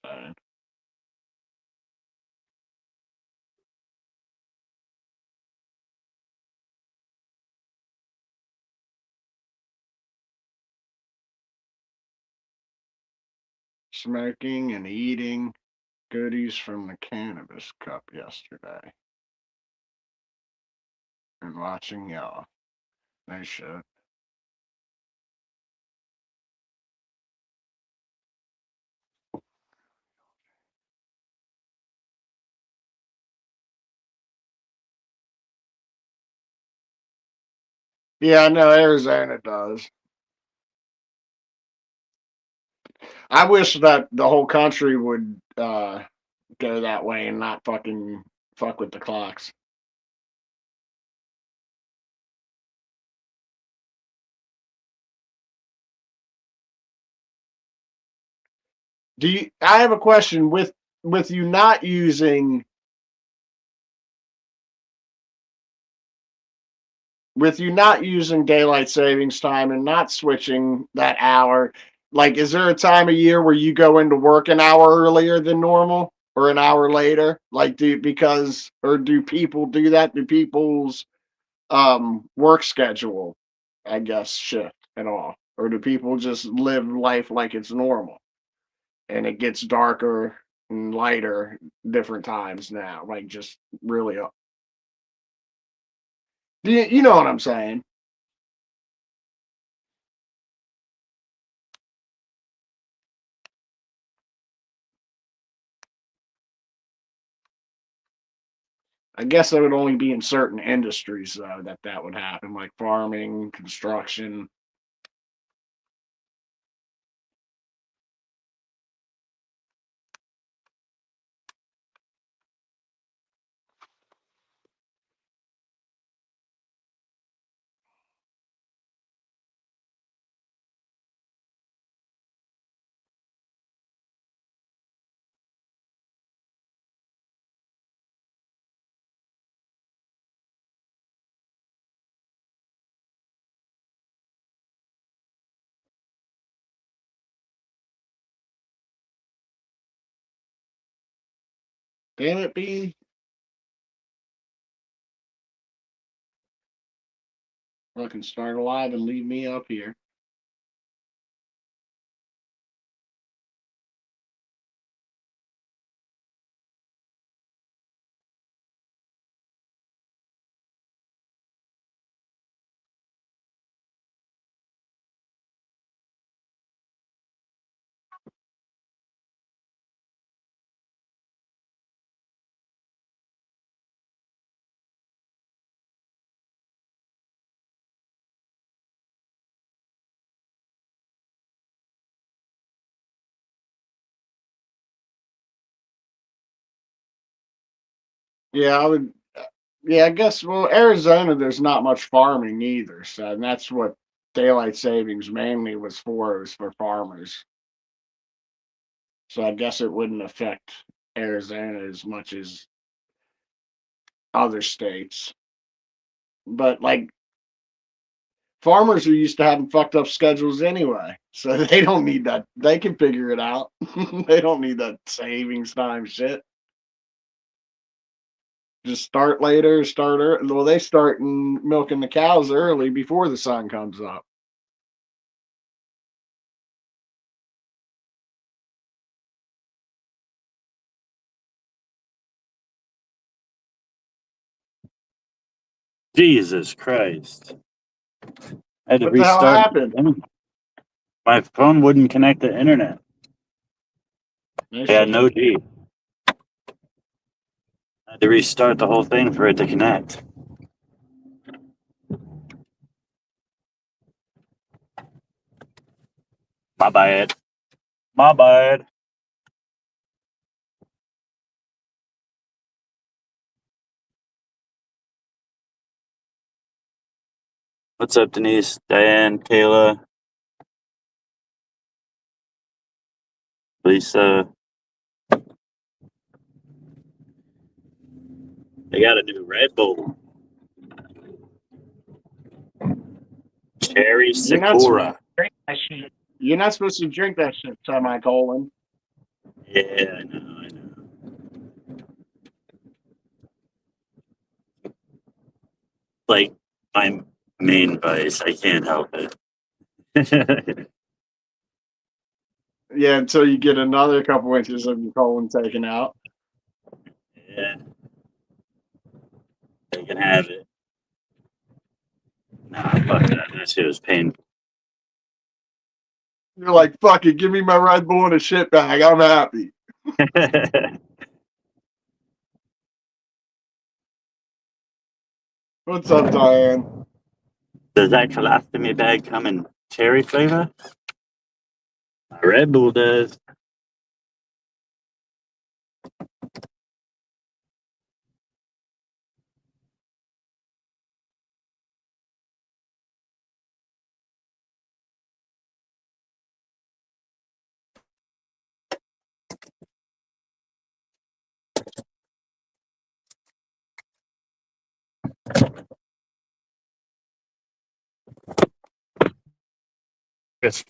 phone. Smoking and eating goodies from the cannabis cup yesterday. And watching y'all. No shit. Yeah, I know Arizona does. I wish that the whole country would go that way and not fucking fuck with the clocks. Do you? I have a question with you not using daylight savings time and not switching that hour. Like, is there a time of year where you go into work an hour earlier than normal or an hour later? Like, do people do that? Do people's work schedule, I guess, shift at all? Or do people just live life like it's normal and it gets darker and lighter different times now? Like, just really, you know what I'm saying? I guess that would only be in certain industries, though, that would happen, like farming, construction. Damn it, Bean. Fucking start alive and leave me up here. Yeah, I would. Yeah, I guess. Well, Arizona, there's not much farming either, so and that's what daylight savings mainly was for. It was for farmers. So I guess it wouldn't affect Arizona as much as other states. But like farmers are used to having fucked up schedules anyway, so they don't need that. They can figure it out. They don't need that savings time shit. Just start later, start early. Well, they start milking the cows early before the sun comes up. Jesus Christ. I had to What the hell restart. happened? My phone wouldn't connect to internet. They It had should. no G. I had to restart the whole thing for it to connect. My bad. My bad. What's up, Denise, Diane, Kayla, Lisa? They got a new Red Bull. Cherry You're not, Sakura. you're not supposed to drink that shit, semicolon. Yeah, I know, I know. Like my main vice, I can't help it. Yeah, until you get another couple inches of your colon taken out. Yeah. They can have it. Nah, fuck that. That shit was painful. You're like, fuck it, give me my Red Bull in a shit bag. I'm happy. What's up, Diane? Does that colostomy bag come in cherry flavor? My Red Bull does. Yes.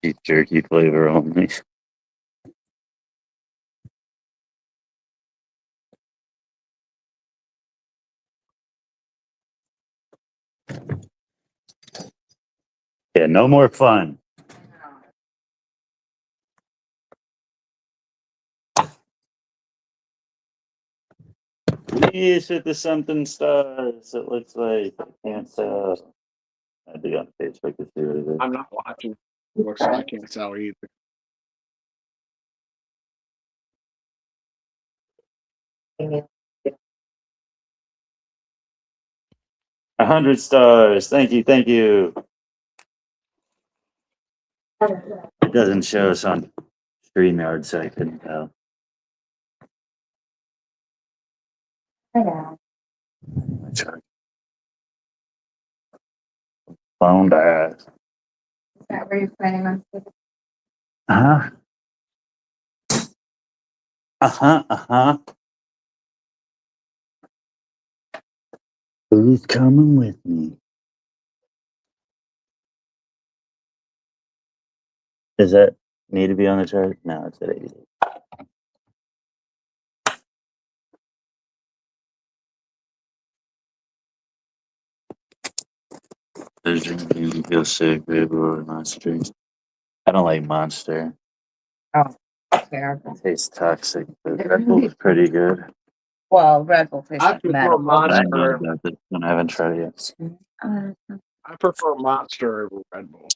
Beef jerky flavor only. Yeah, no more fun. Please hit the something stars. It looks like I can't tell. I'd be on Facebook to see what it is. I'm not watching. Looks like I can't tell either. Maybe 100 stars. Thank you. Thank you. It doesn't show us on StreamYard, so I couldn't tell. I know. Phone dies. Is that where you're planning on sleeping? Uh huh. Who's coming with me? Does that need to be on the chart? No, it's at 80. There's you feel sick, Red Bull or Monster. I don't like Monster. Oh, yeah. It tastes toxic, but Red Bull is pretty good. Well, Red Bull tastes I like prefer metal. I know Monster. about this one. I haven't tried it yet. I prefer Monster over Red Bull.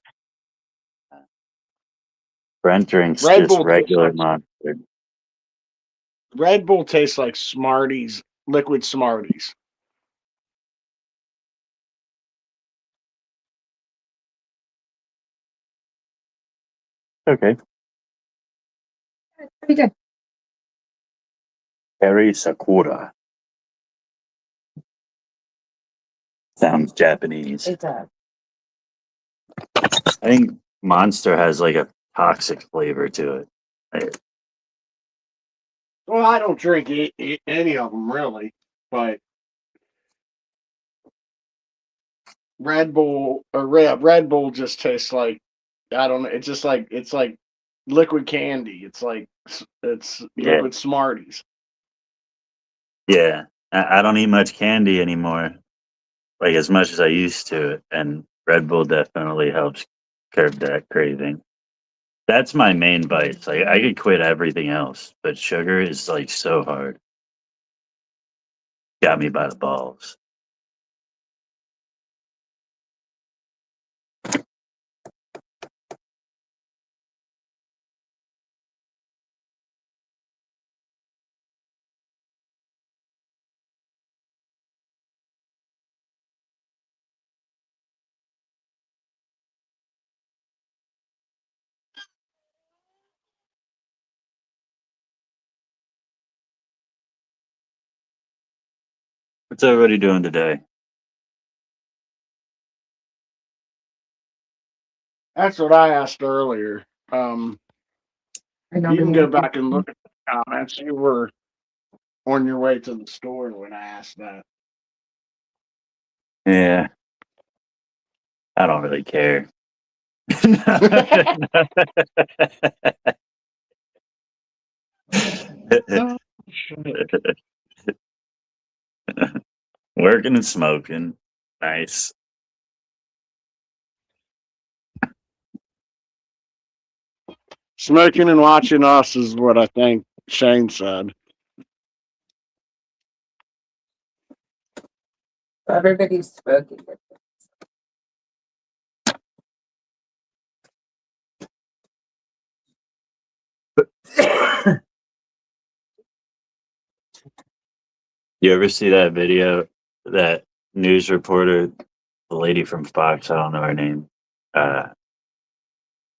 Brent drinks Red just Bull tastes regular like Monster. Red Bull tastes like Smarties, liquid Smarties. Okay. Pretty good. Cherry Sakura. Sounds Japanese. It does. I think Monster has like a toxic flavor to it. Well, I don't drink any of them really, but Red Bull just tastes like I don't know. It's just like it's like liquid candy. It's Yeah. liquid Smarties. Yeah. I don't eat much candy anymore, like as much as I used to, and Red Bull definitely helps curb that craving. That's my main vice. Like I could quit everything else, but sugar is like so hard. Got me by the balls. What's everybody doing today? That's what I asked earlier. You can go back and look at the comments. You were on your way to the store when I asked that. Yeah, I don't really care. Oh, shit. Working and smoking. Nice. Smoking and watching us is what I think Shane said. Everybody's smoking. You ever see that video? That news reporter, the lady from Fox, I don't know her name. Uh,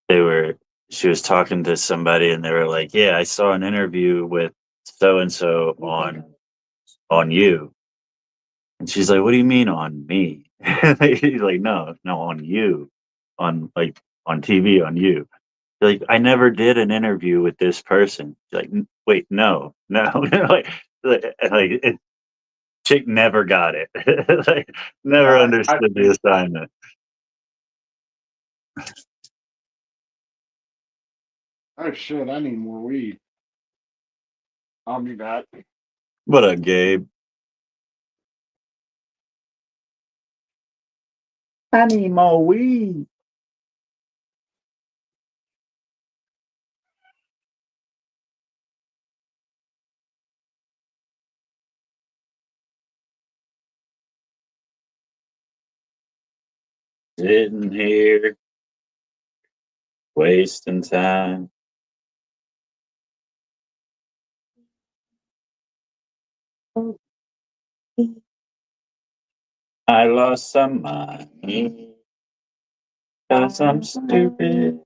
they were, she was talking to somebody, and they were like, "Yeah, I saw an interview with so and so on you." And she's like, "What do you mean on me?" He's like, "No, no, on you, on like on TV, on you." Like, I never did an interview with this person. She's like, wait, no, no, like chick never got it. Like, never understood the assignment. Oh shit! I need more weed. I'll be back. What up, Gabe? I need more weed. Sitting here, wasting time. I lost some money because I'm stupid.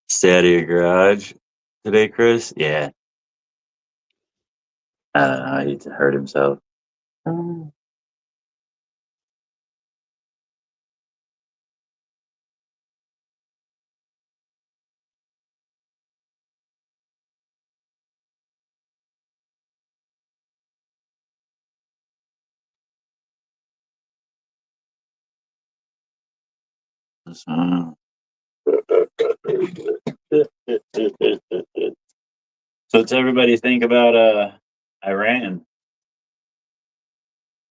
Stay out of your garage today, Chris? Yeah. I don't know. He hurt himself. So what's everybody think about Iran?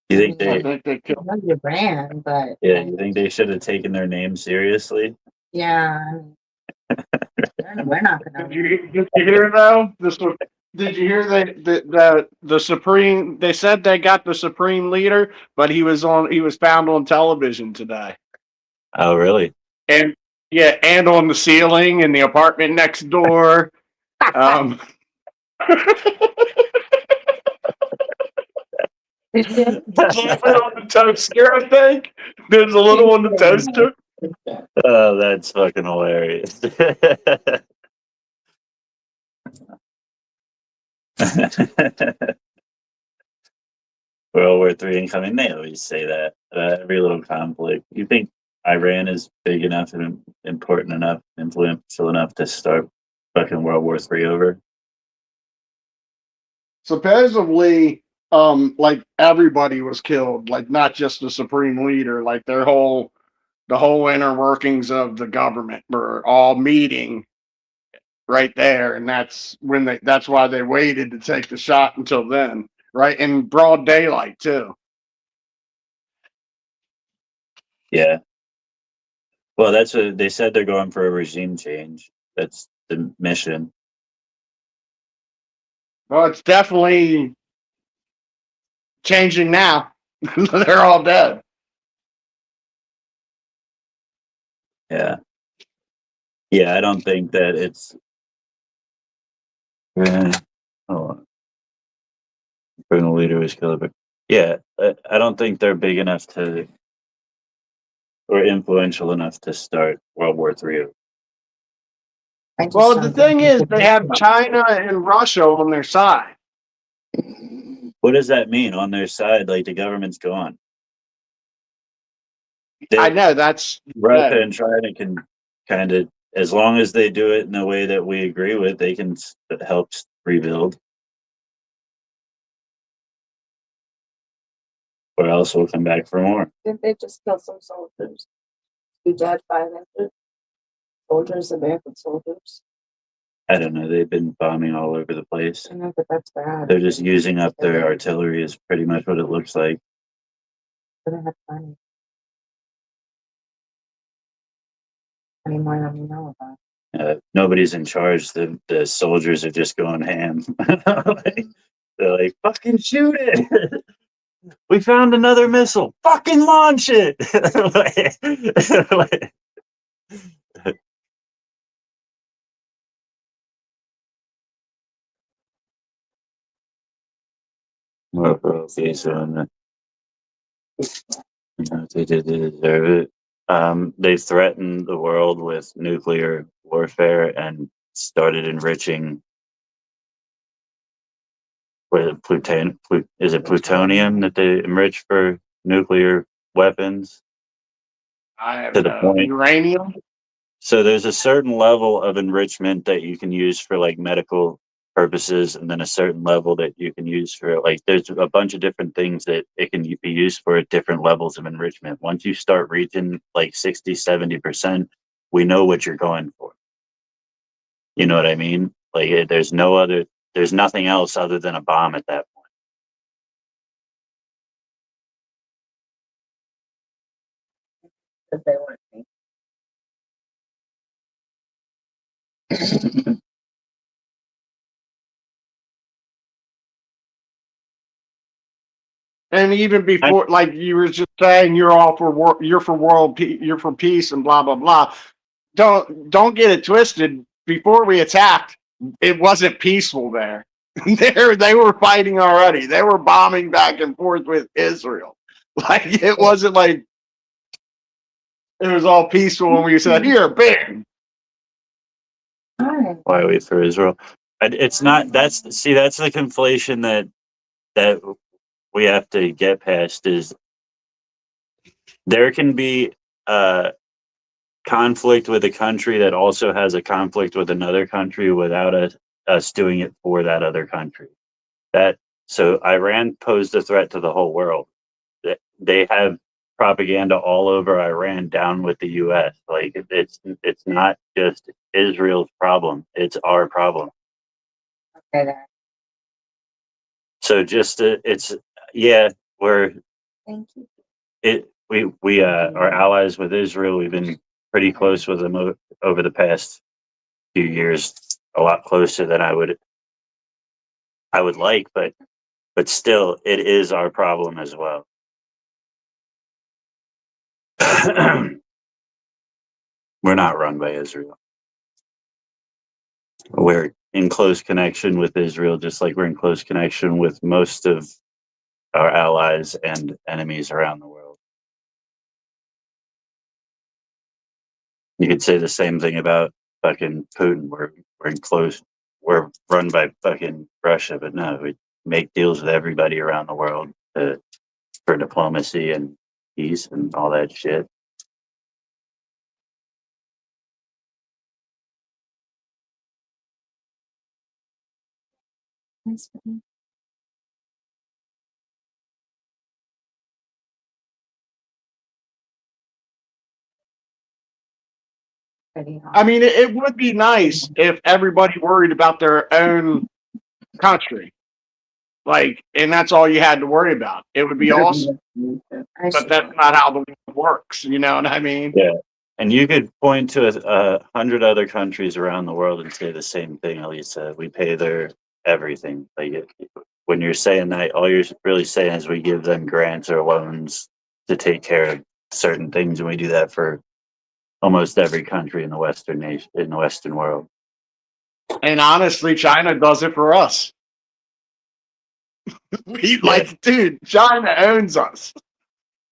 You think I they think they killed. Love your brand, but yeah, you think they should have taken their name seriously? yeah, I mean, we're not gonna. Did you hear though? Did you hear the Supreme? They said they got the Supreme Leader, but he was found on television today, Oh really? and yeah, and on the ceiling in the apartment next door. Um, Did you? There's a little bit on the toaster, I think. There's a little on the toaster. Oh, that's fucking hilarious. World War III incoming. They always say that. Every little conflict. You think Iran is big enough and important enough, influential enough to start fucking World War III over? Supposedly, like everybody was killed, like not just the Supreme Leader, like the whole inner workings of the government were all meeting right there, and that's why they waited to take the shot until then, right? In broad daylight too. Yeah. Well, that's what they said. They're going for a regime change. That's the mission. Well, it's definitely changing now. They're all dead. Yeah. Yeah, I don't think that it's. Hold on. Criminal leader was killed, but yeah, I don't think they're big enough to or influential enough to start World War III. I just Well, don't the think thing is, people they have China and Russia on their side. What does that mean on their side? Like the government's gone. I know that's Russia and China can kind of, as long as they do it in a way that we agree with, they can help rebuild. Or else we'll come back for more. Didn't they just kill some soldiers? You dead 500 soldiers, American soldiers. I don't know. They've been bombing all over the place. I know, but that's bad. They're just using up their artillery is pretty much what it looks like. They have money. Any more than we know about. Nobody's in charge. The soldiers are just going ham. They're like, fucking shoot it. We found another missile. Fucking launch it. Okay, so they deserve it. They threatened the world with nuclear warfare and started enriching with is it plutonium that they enrich for nuclear weapons? I have To the point. uranium. So there's a certain level of enrichment that you can use for like medical purposes, and then a certain level that you can use for like there's a bunch of different things that it can be used for at different levels of enrichment. Once you start reaching like 60-70%, we know what you're going for. You know what I mean? Like there's nothing else other than a bomb at that Because they weren't me. point. And even before, like you were just saying, you're for peace and blah blah blah. Don't get it twisted. Before we attacked, it wasn't peaceful there. They were fighting already. They were bombing back and forth with Israel. Like it wasn't like it was all peaceful when we said, "Here, bam." Alright. Why wait for Israel? It's not. That's the conflation that we have to get past. Is there can be a conflict with a country that also has a conflict with another country without us doing it for that other country. So Iran posed a threat to the whole world. They have propaganda all over Iran down with the U.S. Like it's not just Israel's problem; it's our problem. Okay, there. So just it's yeah, we're Thank you. we are allies with Israel. We've been pretty close with them over the past few years, a lot closer than I would like, but still, it is our problem as well. We're not run by Israel. We're in close connection with Israel, just like we're in close connection with most of our allies and enemies around the world. You could say the same thing about fucking Putin. We're in close. We're run by fucking Russia, but no, we make deals with everybody around the world for diplomacy and peace and all that shit. I mean, it would be nice if everybody worried about their own country. Like, and that's all you had to worry about. It would be awesome. But that's not how the world works. You know what I mean? Yeah. And you could point to 100 other countries around the world and say the same thing, Elisa. We pay their everything. Like when you're saying that, all you're really saying is we give them grants or loans to take care of certain things, and we do that for almost every country in the Western world. And honestly, China does it for us. Like, dude, China owns us.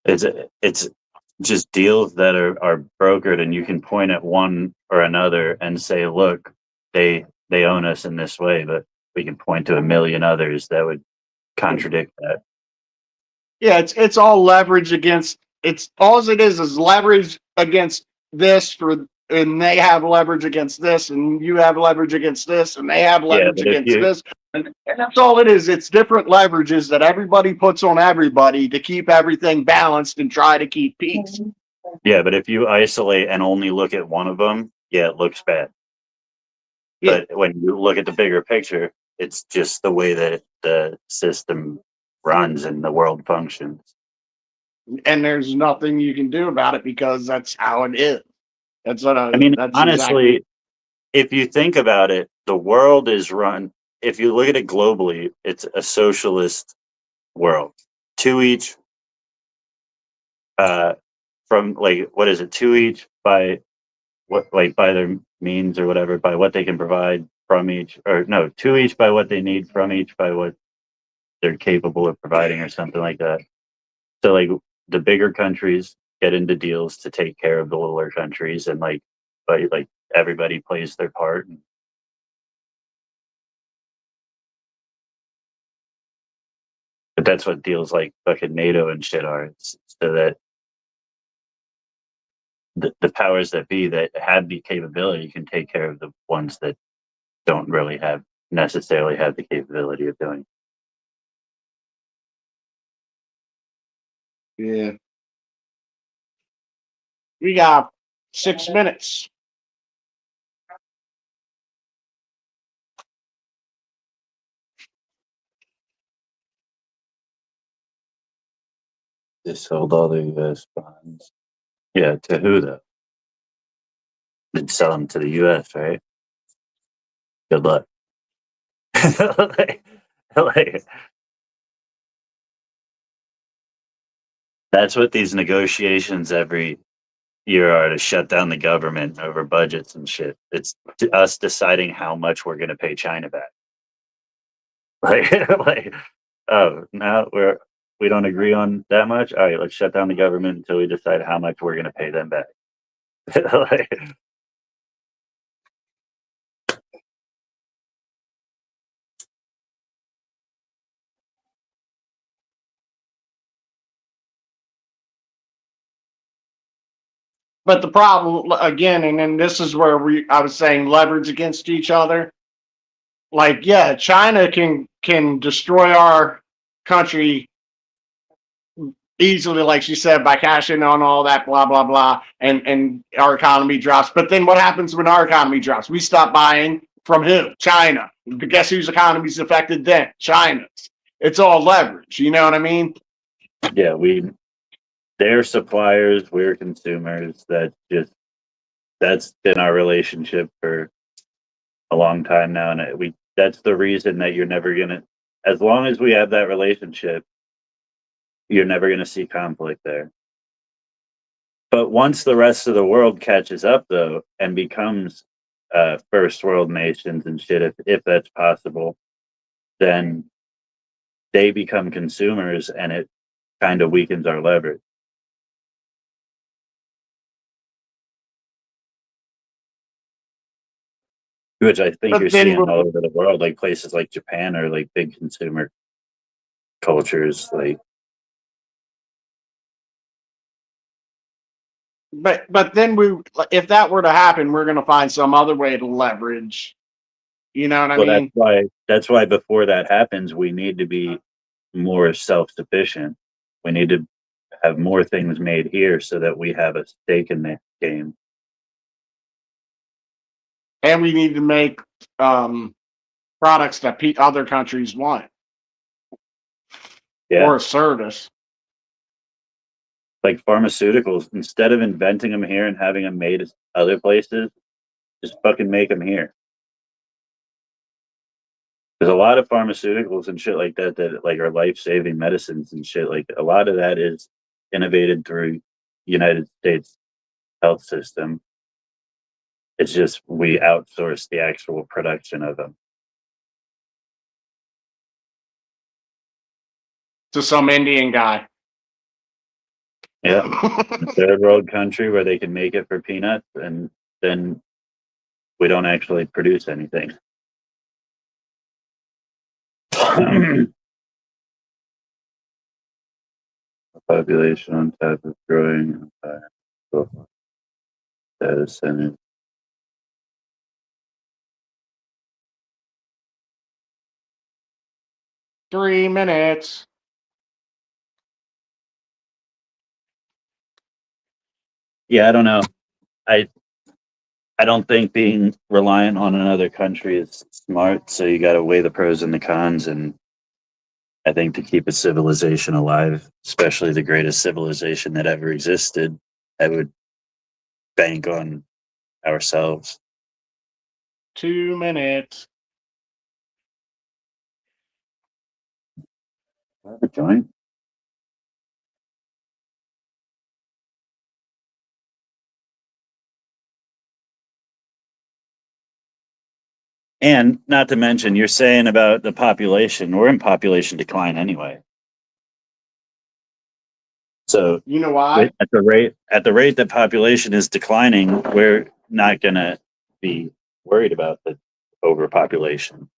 It's just deals that are brokered, and you can point at one or another and say, look, they own us in this way, but we can point to a million others that would contradict that. Yeah, it's all leverage against. It's all it is leverage against this and they have leverage against this, and you have leverage against this, and they have leverage against this, and that's all it is. It's different leverages that everybody puts on everybody to keep everything balanced and try to keep peace. Yeah, but if you isolate and only look at one of them, yeah, it looks bad. Yeah. But when you look at the bigger picture, it's just the way that the system runs and the world functions. And there's nothing you can do about it because that's how it is. That's what that's honestly, if you think about it, the world is run. If you look at it globally, it's a socialist world. To each, from like what is it? To each by what, like by their means or whatever, by what they can provide from each, or no, to each by what they need, from each by what they're capable of providing, or something like that. So like the bigger countries get into deals to take care of the littler countries, and like everybody plays their part. But that's what deals like fucking NATO and shit are. It's so that the powers that be that have the capability can take care of the ones that don't really necessarily have the capability of doing. Yeah. We got 6 minutes. They sold all the U.S. bonds. Yeah, to who though? They'd sell them to the U.S., right? Good luck. That's what these negotiations every year are, to shut down the government over budgets and shit. It's us deciding how much we're going to pay China back. Oh, now we don't agree on that much. All right, let's shut down the government until we decide how much we're going to pay them back. But the problem again, and then this is where I was saying leverage against each other. Like, yeah, China can destroy our country easily, like she said, by cashing on all that blah blah blah, and our economy drops. But then what happens when our economy drops? We stop buying from who? China. But guess whose economy is affected then? China's. It's all leverage. You know what I mean? Yeah, they're suppliers, we're consumers. That's been our relationship for a long time now, and that's the reason that you're never gonna, as long as we have that relationship, you're never gonna see conflict there. But once the rest of the world catches up, though, and becomes first world nations and shit, if that's possible, then they become consumers, and it kind of weakens our leverage. Which I think But you're then seeing we'll- all over the world, like places like Japan are like big consumer cultures. Like, But then if that were to happen, we're going to find some other way to leverage. You know what I well, mean? that's why before that happens, we need to be more self-sufficient. We need to have more things made here so that we have a stake in the game. And we need to make products that other countries want Yeah, or a service. like pharmaceuticals. Instead of inventing them here and having them made other places, just fucking make them here. There's a lot of pharmaceuticals and shit like that like are life-saving medicines and shit. Like a lot of that is innovated through United States health system. It's just we outsource the actual production of them. To some Indian guy. Yeah, a third world country where they can make it for peanuts, and then we don't actually produce anything. The population on top is growing. Data centers. Three minutes. Yeah, I don't know. I don't think being reliant on another country is smart. So you got to weigh the pros and the cons. And I think to keep a civilization alive, especially the greatest civilization that ever existed, I would bank on ourselves. 2 minutes. Have a joint. And not to mention, you're saying about the population, we're in population decline anyway. So You know why? at the rate that population is declining, we're not gonna be worried about the overpopulation.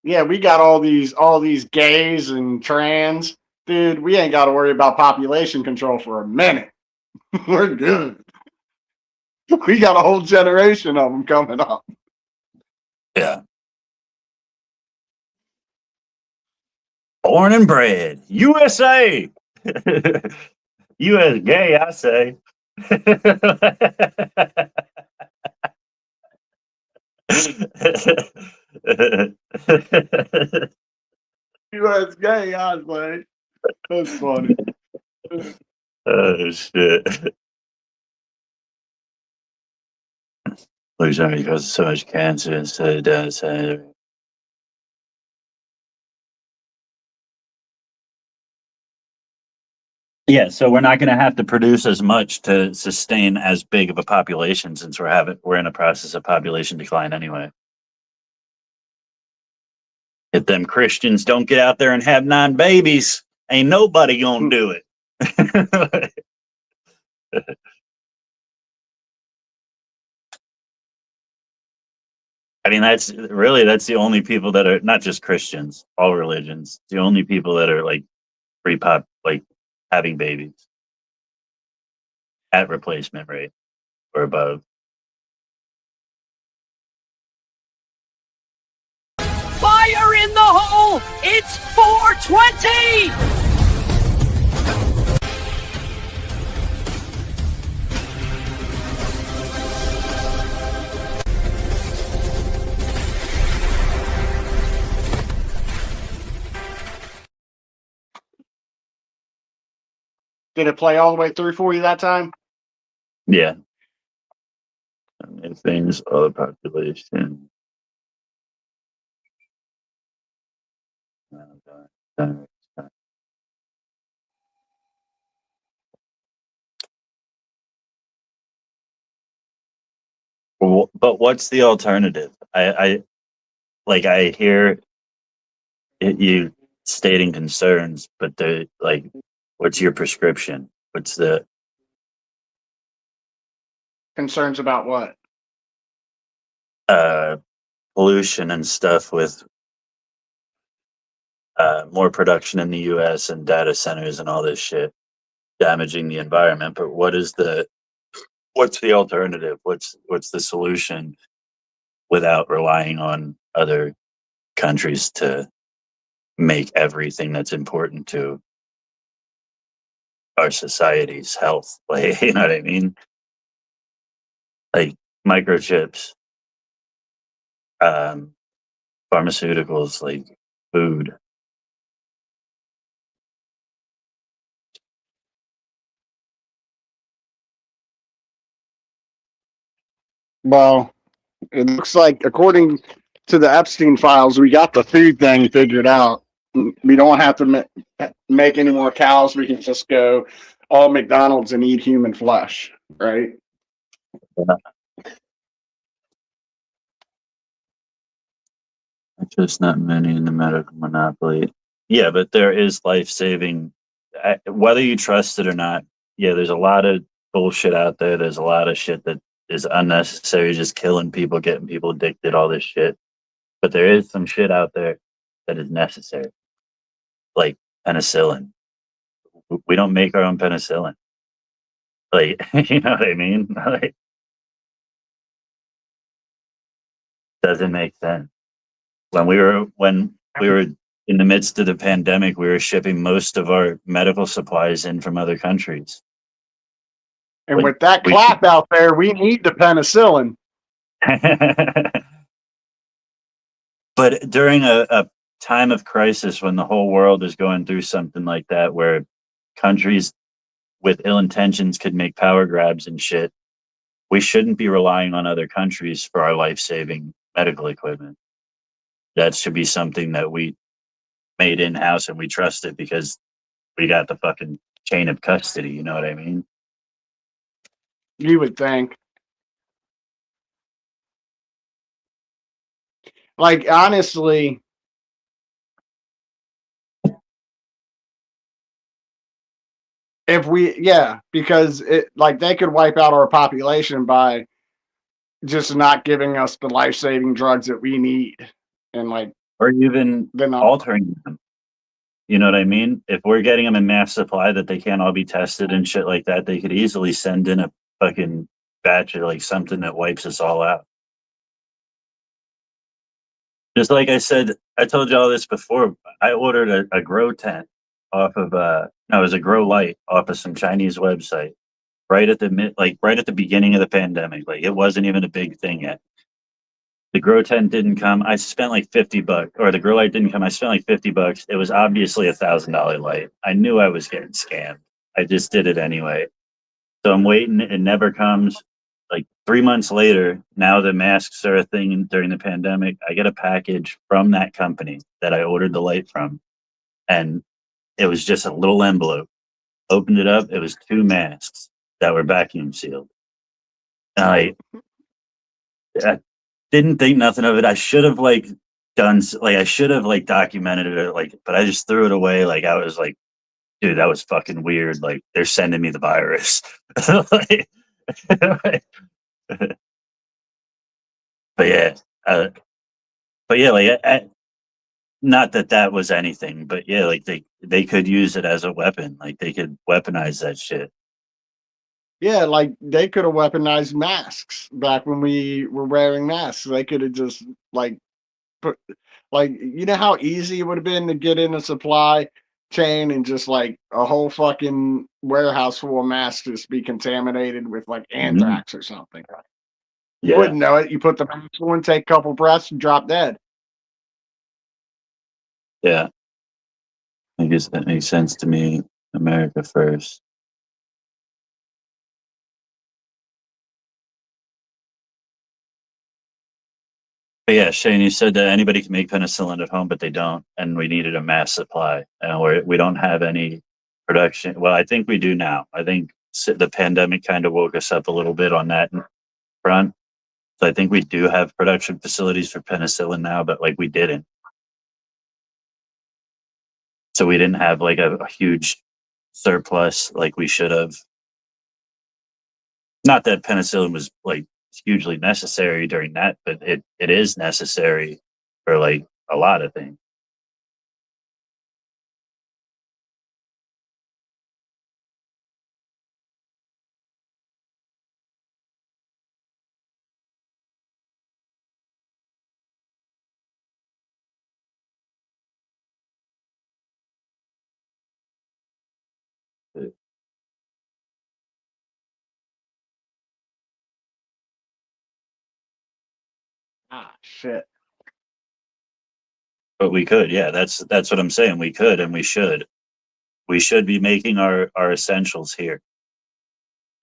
Yeah, we got all these gays and trans. Dude, we ain't got to worry about population control for a minute. We're good. We got a whole generation of them coming up. Yeah. Born and bred, USA. US gay, I say. US gay, I say. That's funny. Oh shit. Looks like he caused so much cancer instead of downside. Yeah, so we're not going to have to produce as much to sustain as big of a population since we're in a process of population decline anyway. If them Christians don't get out there and have 9 babies, ain't nobody gonna do it. I mean, that's the only people that are not just Christians, all religions. The only people that are like like having babies at replacement rate or above. Fire in the hole! It's 420! Did it play all the way through for you that time? Yeah. Famous other population. Well, but what's the alternative? I hear you stating concerns, but the like, what's your prescription? What's the Concerns about what? pollution and stuff with more production in the U.S. and data centers and all this shit damaging the environment? But what's the alternative? What's the solution without relying on other countries to make everything that's important to our society's health? Like, you know what I mean? Like microchips, pharmaceuticals, like food. Well, it looks like, according to the Epstein files, we got the food thing figured out. We don't have to make any more cows. We can just go all McDonald's and eat human flesh, right? Just not many in the medical monopoly. Yeah, but there is life-saving, whether you trust it or not. Yeah, there's a lot of bullshit out there. There's a lot of shit that is unnecessary, just killing people, getting people addicted, all this shit. But there is some shit out there that is necessary, like penicillin. We don't make our own penicillin. Like, you know what I mean? Like, doesn't make sense. When we were in the midst of the pandemic, we were shipping most of our medical supplies in from other countries. And Like, with that clap out there, we need the penicillin. But during a time of crisis, when the whole world is going through something like that, where countries with ill intentions could make power grabs and shit, we shouldn't be relying on other countries for our life-saving medical equipment. That should be something that we made in-house, and we trust it because we got the fucking chain of custody. You know what I mean? You would think. Like, honestly, because they could wipe out our population by just not giving us the life-saving drugs that we need, and or even altering them. You know what I mean? If we're getting them in mass supply that they can't all be tested and shit like that, they could easily send in a fucking batch of like something that wipes us all out. Just like I said, I told you all this before. I ordered a grow tent off of it was a grow light off of some Chinese website right at the beginning of the pandemic. Like, it wasn't even a big thing yet. The grow tent didn't come. I spent like $50, or the grow light didn't come. I spent like $50. It was obviously $1,000 light. I knew I was getting scammed. I just did it anyway. So I'm waiting. It never comes. Like 3 months later, now the masks are a thing during the pandemic. I get a package from that company that I ordered the light from, and it was just a little envelope. Opened it up. It was 2 masks that were vacuum sealed. And I didn't think nothing of it. I should have documented it, but I just threw it away. Like, I was like, dude, that was fucking weird. Like, they're sending me the virus. Not that was anything, but yeah, like they could use it as a weapon. Like, they could weaponize that shit. Yeah, like they could have weaponized masks back when we were wearing masks. They could have just put, you know how easy it would have been to get in a supply chain and just like a whole fucking warehouse full of masks just be contaminated with like anthrax or something. You wouldn't know it. You put the mask on, take a couple breaths, and drop dead. Yeah, I guess that makes sense to me. America first. But yeah, Shane, you said that anybody can make penicillin at home, but they don't, and we needed a mass supply, and we don't have any production. Well, I think we do now. I think the pandemic kind of woke us up a little bit on that front. So I think we do have production facilities for penicillin now, but like we didn't. So we didn't have like a huge surplus like we should have. Not that penicillin was like hugely necessary during that, but it is necessary for like a lot of things. Ah, shit. But we could, yeah. That's what I'm saying. We could and we should. We should be making our essentials here.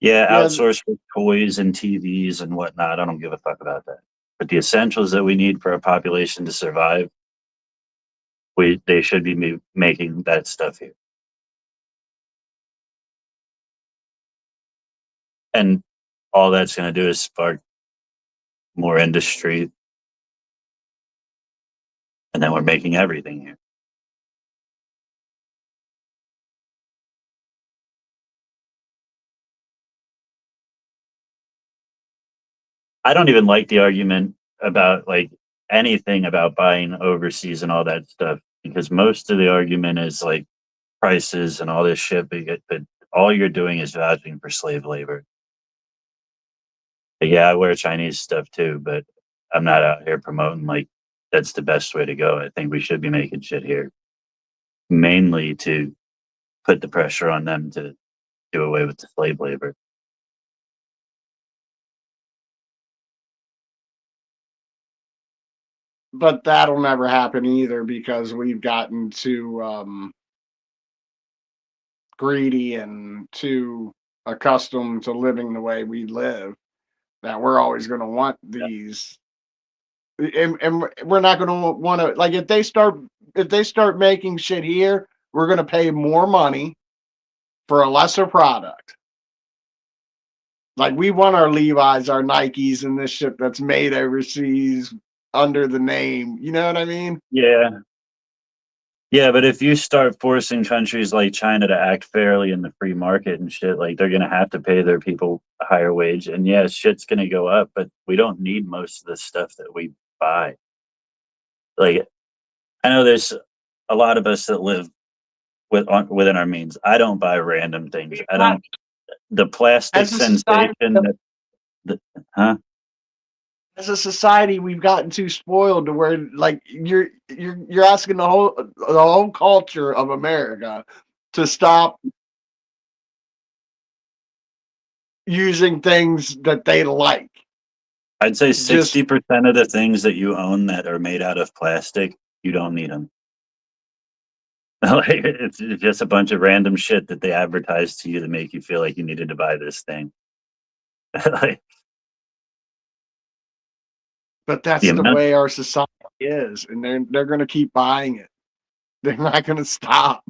Yeah, Yeah, outsource for toys and TVs and whatnot. I don't give a fuck about that. But the essentials that we need for our population to survive, they should be making that stuff here. And all that's going to do is spark more industry. And then we're making everything here. I don't even like the argument about like anything about buying overseas and all that stuff, because most of the argument is like prices and all this shit, but all you're doing is vouching for slave labor. But yeah, I wear Chinese stuff too, but I'm not out here promoting like that's the best way to go. I think we should be making shit here, mainly to put the pressure on them to do away with the slave labor. but that'll never happen either because we've gotten too greedy and too accustomed to living the way we live that we're always going to want these. And we're not going to want to, like, if they start making shit here, we're going to pay more money for a lesser product. Like, we want our Levi's, our Nikes, and this shit that's made overseas under the name. You know what I mean? Yeah. Yeah, but if you start forcing countries like China to act fairly in the free market and shit, like they're gonna have to pay their people a higher wage. And yeah, shit's gonna go up, but we don't need most of the stuff that we buy. Like, I know there's a lot of us that live within our means. I don't buy random things. I don't. The plastic As a society, sensation. Huh? as a society, we've gotten too spoiled to where, like, you're asking the whole culture of America to stop using things that they like. I'd say 60% of the things that you own that are made out of plastic, you don't need them. Like, it's just a bunch of random shit that they advertise to you to make you feel like you needed to buy this thing. Like, But that's the the amount- way our society is, and they're going to keep buying it. They're not going to stop.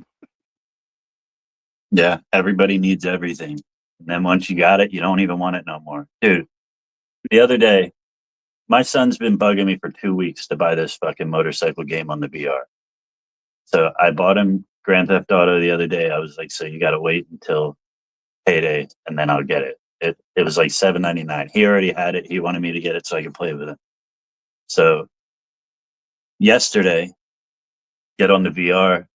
Yeah, everybody needs everything. And then once you got it, you don't even want it no more. Dude, the other day, my son's been bugging me for 2 weeks to buy this fucking motorcycle game on the VR. So I bought him Grand Theft Auto the other day. I was like, so you got to wait until payday and then I'll get it. It was like $7.99. He already had it. He wanted me to get it so I could play with him. So yesterday, get on the VR.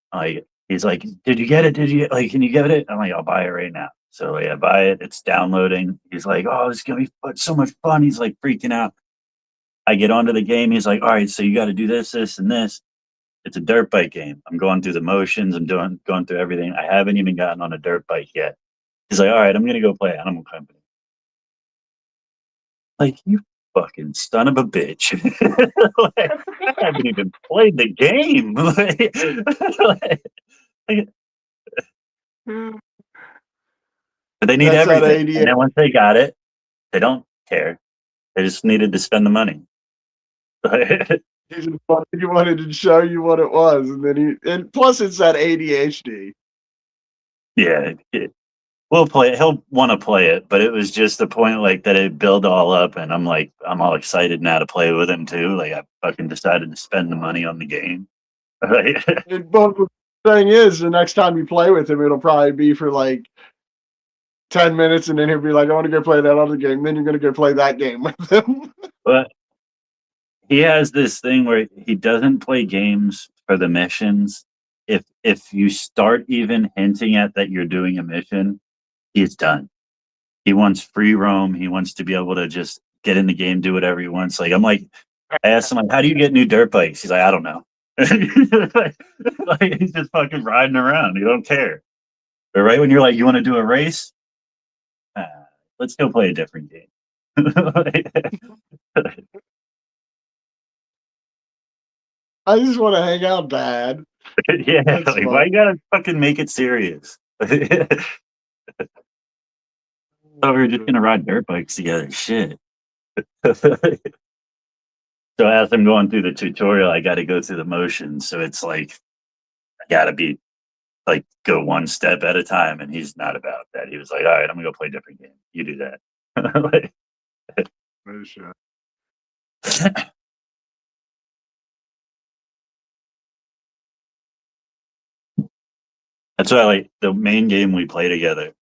He's like, did you get it? Can you get it? I'm like, I'll buy it right now. So yeah, buy it. It's downloading. He's like, oh, it's going to be so much fun. He's like freaking out. I get onto the game. He's like, all right, so you got to do this, this, and this. It's a dirt bike game. I'm going through the motions. I'm going through everything. I haven't even gotten on a dirt bike yet. He's like, all right, I'm going to go play Animal Company. Like, you fucking son of a bitch. Like, I haven't even played the game. But they need That's that everything. idea. And then once they got it, they don't care. They just needed to spend the money. He wanted to show you what it was, and then and plus it's that ADHD. Yeah, we'll play it. He'll want to play it, but it was just the point like that it build all up, and I'm like, I'm all excited now to play with him too. Like I fucking decided to spend the money on the game. But the thing is, the next time you play with him, it'll probably be for like 10 minutes, and then he'll be like, I want to go play that other game. Then you're going to go play that game with him. But he has this thing where he doesn't play games for the missions. If you start even hinting at that you're doing a mission, he's done. He wants free roam. He wants to be able to just get in the game, do whatever he wants. Like I'm like, I asked him like, how do you get new dirt bikes? He's like, I don't know. Like, he's just fucking riding around. He don't care. But right when you're like, you want to do a race? Let's go play a different game. I just want to hang out, Dad. Yeah, That's like fun. why you gotta fucking make it serious? Thought we were just gonna ride dirt bikes together. Shit. So as I'm going through the tutorial, I got to go through the motions. So it's like I gotta be like go one step at a time, and he's not about that. He was like, "All right, I'm gonna go play a different game. You do that." Like, No shit. that's why like the main game we play together.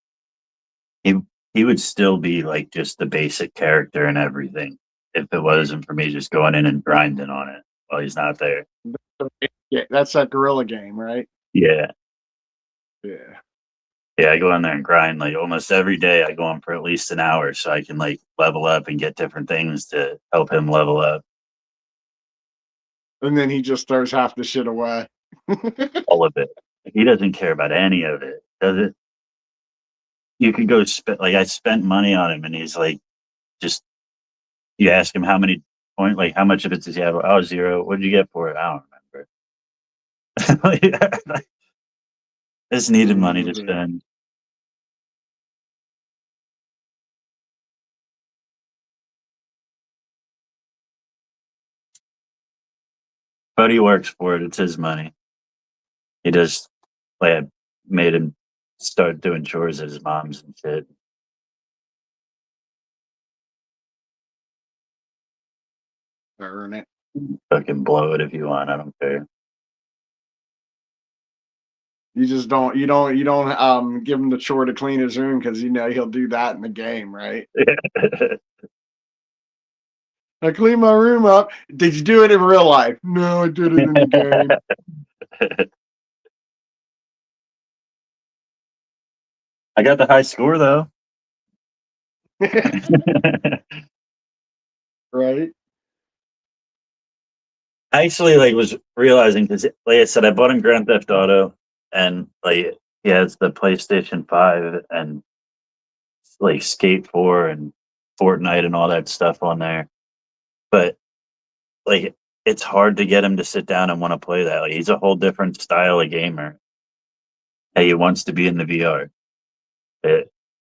He would still be like just the basic character and everything if it wasn't for me just going in and grinding on it while he's not there. Yeah, that's that gorilla game, right? Yeah. Yeah. Yeah, I go in there and grind like almost every day. I go on for at least an hour so I can like level up and get different things to help him level up. And then he just throws half the shit away. All of it. He doesn't care about any of it, does it? You could go like I spent money on him, and he's like, just you ask him how many like how much of it does he have? Oh, 0. What did you get for it? I don't remember. I just needed money to spend. But he works for it. It's his money. He just like I made him start doing chores at his mom's and shit. Earn it. Fucking blow it if you want. I don't care. You just don't give him the chore to clean his room because you know he'll do that in the game, right? I cleaned my room up. Did you do it in real life? No, I did it in the game. I got the high score though. Right? I actually like was realizing because like I said, I bought him Grand Theft Auto and like he has the PlayStation 5 and like Skate 4 and Fortnite and all that stuff on there. But like it's hard to get him to sit down and want to play that. Like he's a whole different style of gamer. Hey, he wants to be in the VR.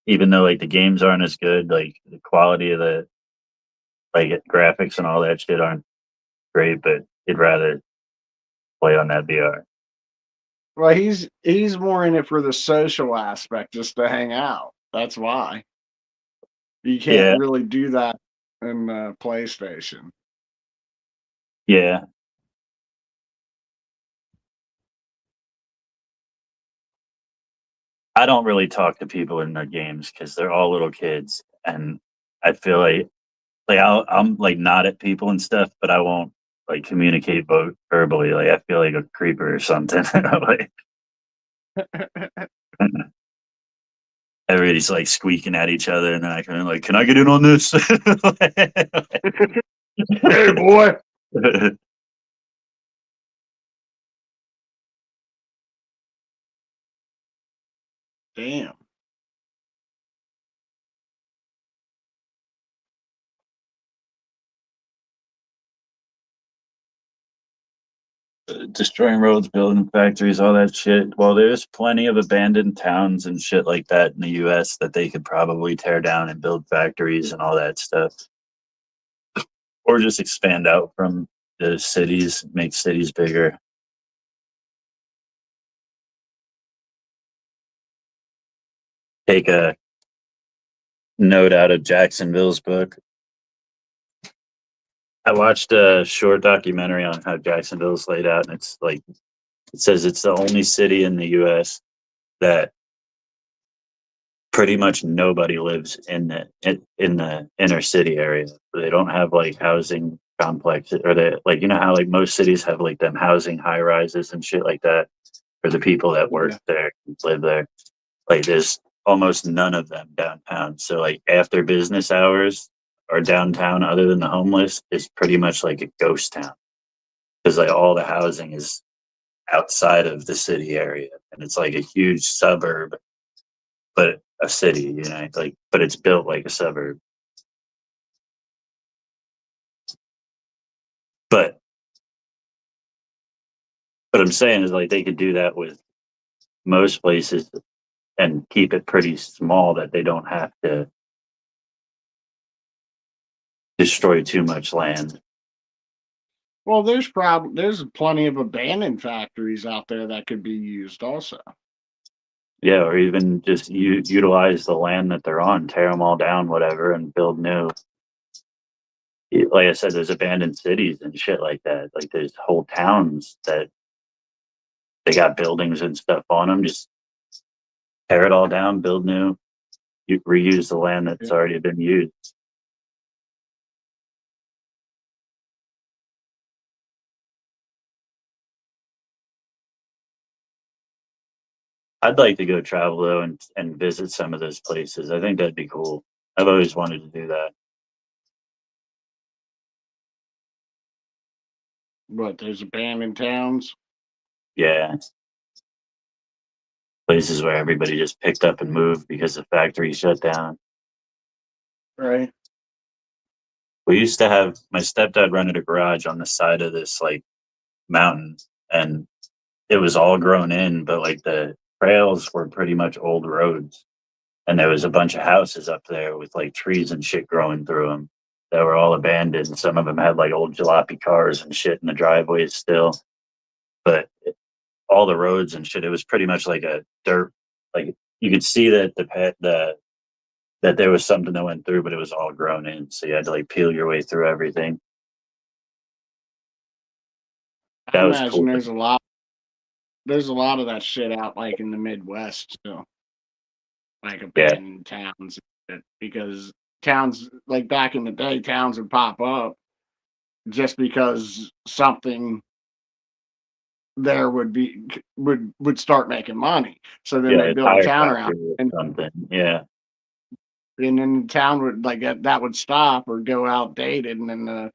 Even though like the games aren't as good, like the quality of the like graphics and all that shit aren't great, but he'd rather play on that VR. Well, he's more in it for the social aspect, just to hang out. That's why. You can't really do that in PlayStation. Yeah. I don't really talk to people in their games because they're all little kids, and I feel like I'm like nod at people and stuff, but I won't like communicate verbally. Like I feel like a creeper or something. Like everybody's like squeaking at each other, and then I can like, can I get in on this? Hey, boy. Damn. Destroying roads, building factories, all that shit. Well, there's plenty of abandoned towns and shit like that in the US that they could probably tear down and build factories and all that stuff. or just expand out from the cities, make cities bigger. Take a note out of Jacksonville's book. I watched a short documentary on how Jacksonville's laid out, and it's like it says it's the only city in the U.S. that pretty much nobody lives in the inner city area. They don't have like housing complexes, or they like, you know how like most cities have like them housing high rises and shit like that for the people that work there, live there. Like there's almost none of them downtown. So like after business hours or downtown, other than the homeless, is pretty much like a ghost town, because like all the housing is outside of the city area, and it's like a huge suburb, but a city, you know, like, but it's built like a suburb. But what I'm saying is like they could do that with most places and keep it pretty small, that they don't have to destroy too much land. Well, there's plenty of abandoned factories out there that could be used also. Yeah, or even just utilize the land that they're on, tear them all down, whatever, and build new. Like I said, there's abandoned cities and shit like that. Like there's whole towns that they got buildings and stuff on them. Just tear it all down, build new. You reuse the land that's already been used. I'd like to go travel though and visit some of those places. I think that'd be cool. I've always wanted to do that. But there's abandoned towns. Yeah. Places where everybody just picked up and moved because the factory shut down. Right. We used to have my stepdad rented a garage on the side of this like mountain, and it was all grown in, but like the trails were pretty much old roads. And there was a bunch of houses up there with like trees and shit growing through them that were all abandoned. Some of them had like old jalopy cars and shit in the driveways still. But all the roads and shit, it was pretty much like a dirt, like you could see that that there was something that went through, but it was all grown in. So you had to like peel your way through everything. That I was imagine cool. there's a lot of that shit out like in the Midwest too. Like abandoned towns, because towns like back in the day, towns would pop up just because something there would start making money. So then they build a town around it, and something. Yeah. and then the town would like that would stop or go outdated, and then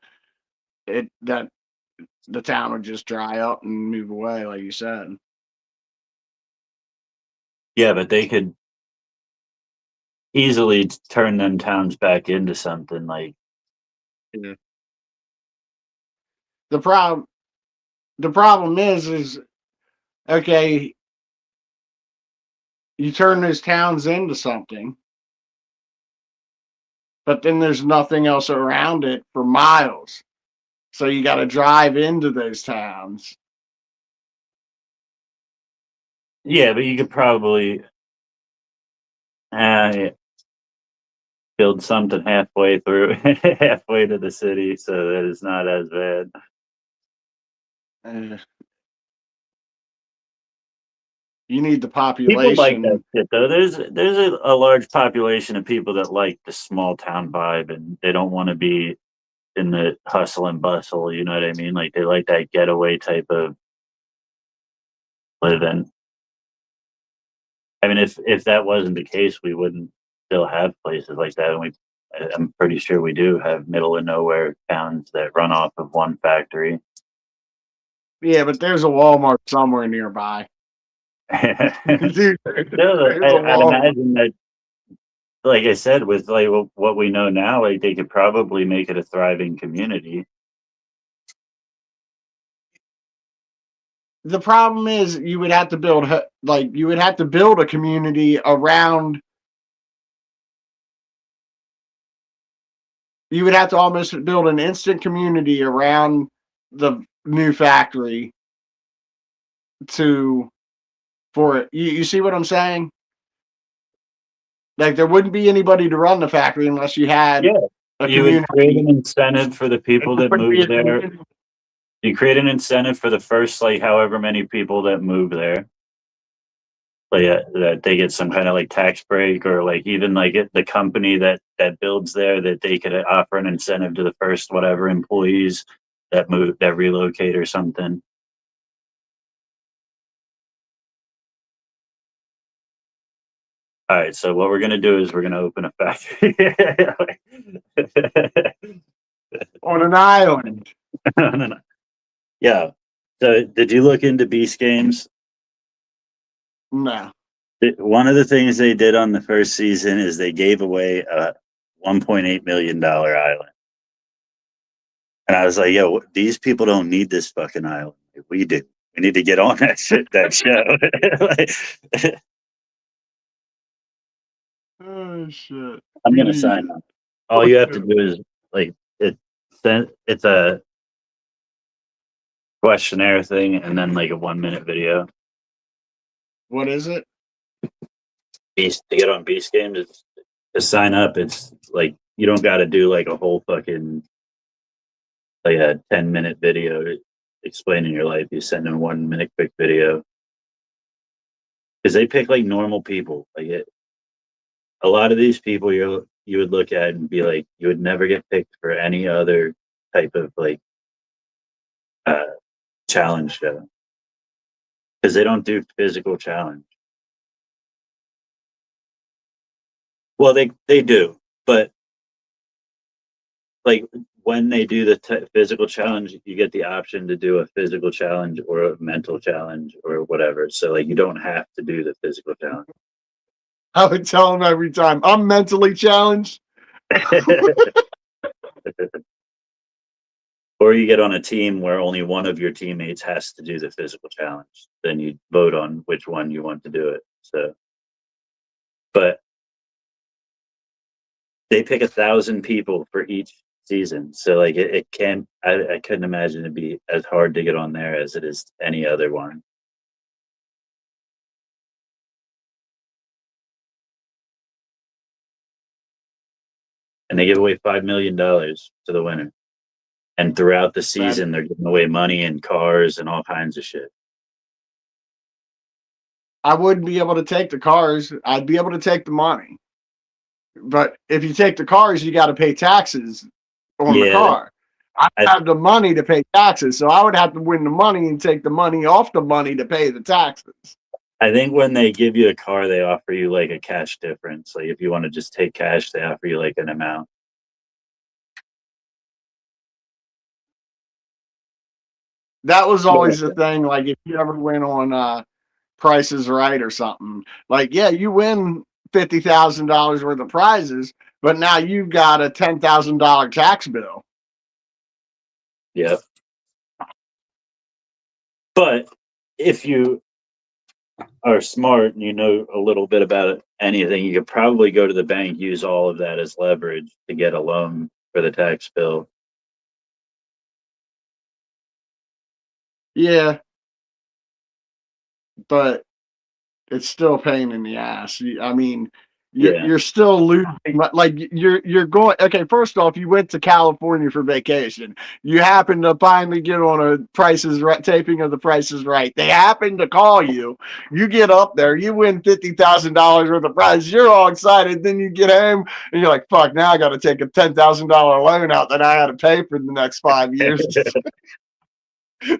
the town would just dry up and move away, like you said. Yeah, but they could easily turn them towns back into something like. Yeah. The problem is okay, you turn those towns into something, but then there's nothing else around it for miles. So you got to drive into those towns. Yeah, but you could probably build something halfway through, halfway to the city, so that it's not as bad. You need the People like population. that shit, though. There's a large population of people that like the small town vibe, and they don't want to be in the hustle and bustle. You know what I mean? Like they like that getaway type of living. I mean, if that wasn't the case, we wouldn't still have places like that. And I'm pretty sure we do have middle of nowhere towns that run off of one factory. Yeah, but there's a Walmart somewhere nearby. Dude, I'd imagine that, like I said, with like what we know now, like they could probably make it a thriving community. The problem is you would have to build a community around you would have to almost build an instant community around the new factory for it. You see what I'm saying? Like there wouldn't be anybody to run the factory unless you had Yeah, a you would create community. an incentive for the people that Wouldn't be move a there. community. You create an incentive for the first like however many people that move there. Like that they get some kind of like tax break, or like even like the company that builds there, that they could offer an incentive to the first whatever employees that relocate or something. All right, so what we're gonna do is we're gonna open a factory On an island. No. Yeah. So did you look into Beast Games? No. One of the things they did on the first season is they gave away a $1.8 million island. And I was like, yo, these people don't need this fucking island. We do. We need to get on that shit, that show. Like, Oh shit. I'm We gonna need sign it. up. All you have to do is like it's a questionnaire thing and then like a 1-minute video. What is it? Beast to get on Beast Games, it's to sign up. It's like you don't got to do like a whole fucking like a 10-minute video explaining your life. You send them 1-minute quick video because they pick like normal people. Like a lot of these people you would look at and be like, you would never get picked for any other type of like challenge show because they don't do physical challenge. Well, they do, but like when they do the physical challenge, you get the option to do a physical challenge or a mental challenge or whatever. So like you don't have to do the physical challenge. I would tell them every time, I'm mentally challenged. Or you get on a team where only one of your teammates has to do the physical challenge. Then you vote on which one you want to do it. So, but they pick 1,000 people for each season. So like it can't, I couldn't imagine it'd be as hard to get on there as it is any other one. And they give away $5 million to the winner. And throughout the season, they're giving away money and cars and all kinds of shit. I wouldn't be able to take the cars. I'd be able to take the money. But if you take the cars, you got to pay taxes on the car. I have the money to pay taxes, so I would have to win the money and take the money off the money to pay the taxes. I think when they give you a car, they offer you like a cash difference. Like if you want to just take cash, they offer you like an amount. That was always the thing. Like if you ever went on Price is Right or something, like, yeah, you win $50,000 worth of prizes, but now you've got a $10,000 tax bill. Yep. But if you are smart and you know a little bit about anything, you could probably go to the bank, use all of that as leverage to get a loan for the tax bill. Yeah. But it's still a pain in the ass. I mean, you're still losing. Like you're going. Okay, first off, you went to California for vacation. You happen to finally get on a taping of the Price is Right. They happen to call you. You get up there. You win $50,000 worth of prizes. You're all excited. Then you get home and you're like, "Fuck! Now I got to take a $10,000 loan out that I had to pay for the next 5 years."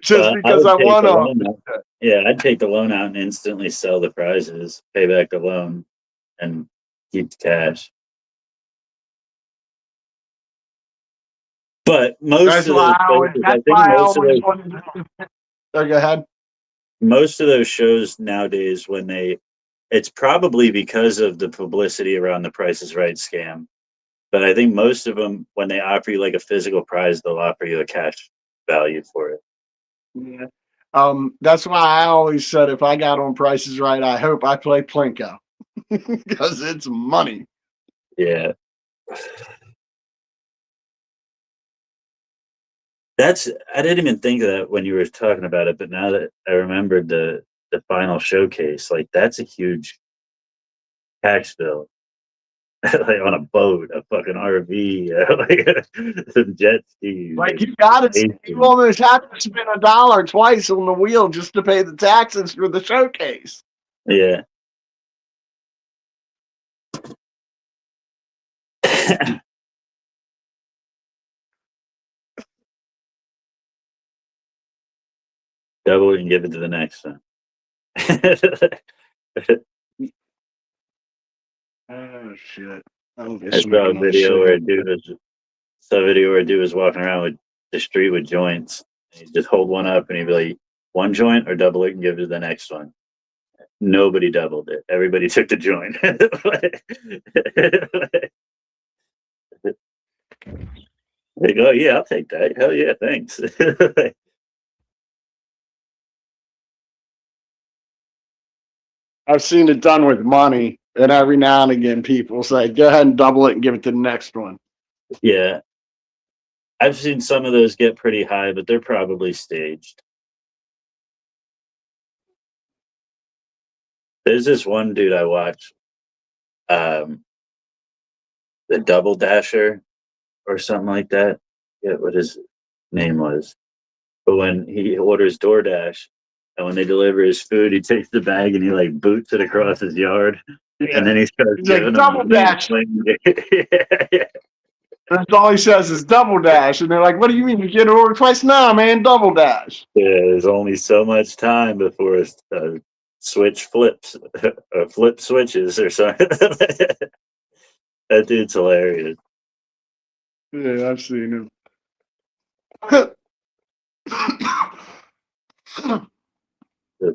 Just because I won them. Yeah, I'd take the loan out and instantly sell the prizes, pay back the loan, and keep the cash. But most of those go ahead. Most of those shows nowadays, it's probably because of the publicity around the Price is Right scam. But I think most of them, when they offer you like a physical prize, they'll offer you a cash value for it. Yeah. That's why I always said if I got on Price is Right, I hope I play Plinko because it's money. Yeah. That's I didn't even think of that when you were talking about it, but now that I remembered the final showcase, like that's a huge tax bill. Like on a boat, a fucking RV, like some jet skis. Like you almost have to spend $1 twice on the wheel just to pay the taxes for the showcase. Yeah. Double it and give it to the next one. Oh shit! I saw a video where a dude was walking around with the street with joints. He'd just hold one up and he'd be like, one joint or double it and give it to the next one. Nobody doubled it. Everybody took the joint. Like, oh yeah, I'll take that. Hell yeah, thanks. I've seen it done with money, and every now and again, people say, "Go ahead and double it and give it to the next one." Yeah. I've seen some of those get pretty high, but they're probably staged. There's this one dude I watch, the Double Dasher or something like that. Yeah, what his name was. But when he orders DoorDash and when they deliver his food, he takes the bag and he like boots it across his yard. Yeah. And then he starts He's like, giving "Double them dash." yeah. That's all he says is double dash, and they're like, "What do you mean you get an order twice?" "No, man, double dash." Yeah, there's only so much time before a switch flips or flip switches or something. That dude's hilarious. Yeah, I've seen him. That's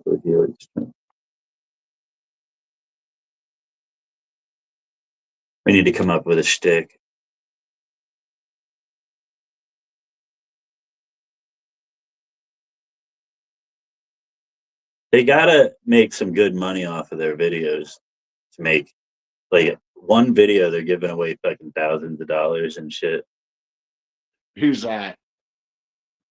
what he always does. We need to come up with a shtick. They gotta make some good money off of their videos to make like one video they're giving away fucking thousands of dollars and shit. Who's that?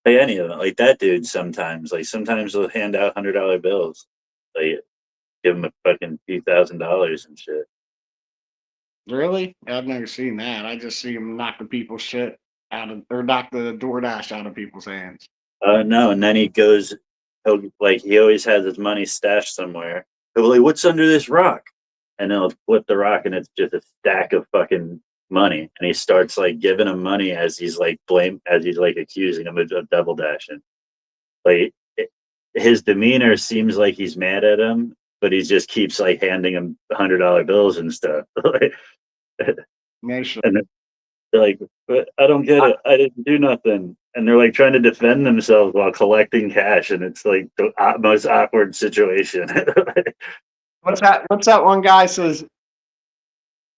Like any of them, like that dude. Sometimes they'll hand out $100 bills, like give them a fucking few $1,000s and shit. Really? I've never seen that. I just see him knock the people's shit out of, or knock the DoorDash out of people's hands. No, and then he always has his money stashed somewhere. He'll be like, "What's under this rock?" And he'll flip the rock, and it's just a stack of fucking money. And he starts like giving him money as he's like accusing him of double dashing. Like his demeanor seems like he's mad at him, but he just keeps like handing him $100 bills and stuff. No shit. And they're like, "But I don't get it. I didn't do nothing." And they're like trying to defend themselves while collecting cash, and it's like the most awkward situation. What's that one guy says?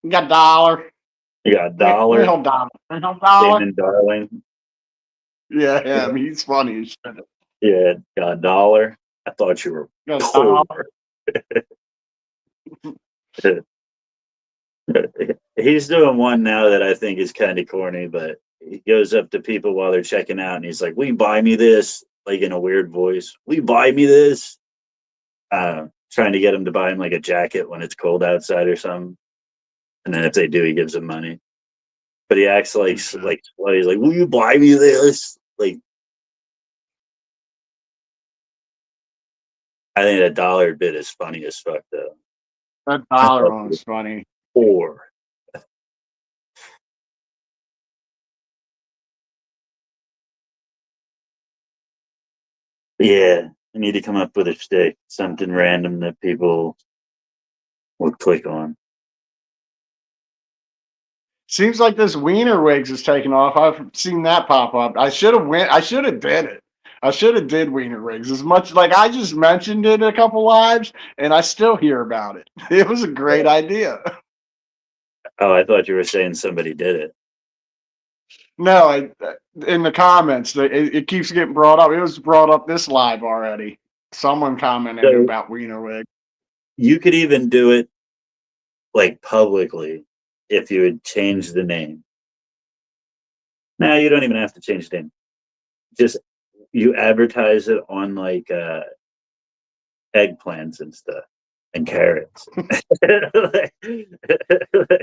You got $1. You got $1. $1. Damon Darling. Yeah, I mean, he's funny as shit. Yeah, got $1. I thought you were You got $1. poor. He's doing one now that I think is kind of corny, but he goes up to people while they're checking out and he's like, "Will you buy me this?" Like in a weird voice. "Will you buy me this?" Trying to get him to buy him like a jacket when it's cold outside or something. And then if they do, he gives them money. But he acts like he's like, "Will you buy me this?" Like, I think that $1 bit is funny as fuck though. That $1 one was funny. Or yeah, I need to come up with a shtick, something random that people will click on. Seems like this Wiener Wigs is taking off. I've seen that pop up. I should have did it. I should have did Wiener Wigs as much like I just mentioned it a couple lives, and I still hear about it. It was a great idea. Oh, I thought you were saying somebody did it. No, in the comments, it keeps getting brought up. It was brought up this live already. Someone commented about Wiener Wig. You could even do it like publicly if you would change the name. Now you don't even have to change the name. just you advertise it on like eggplants and stuff and carrots.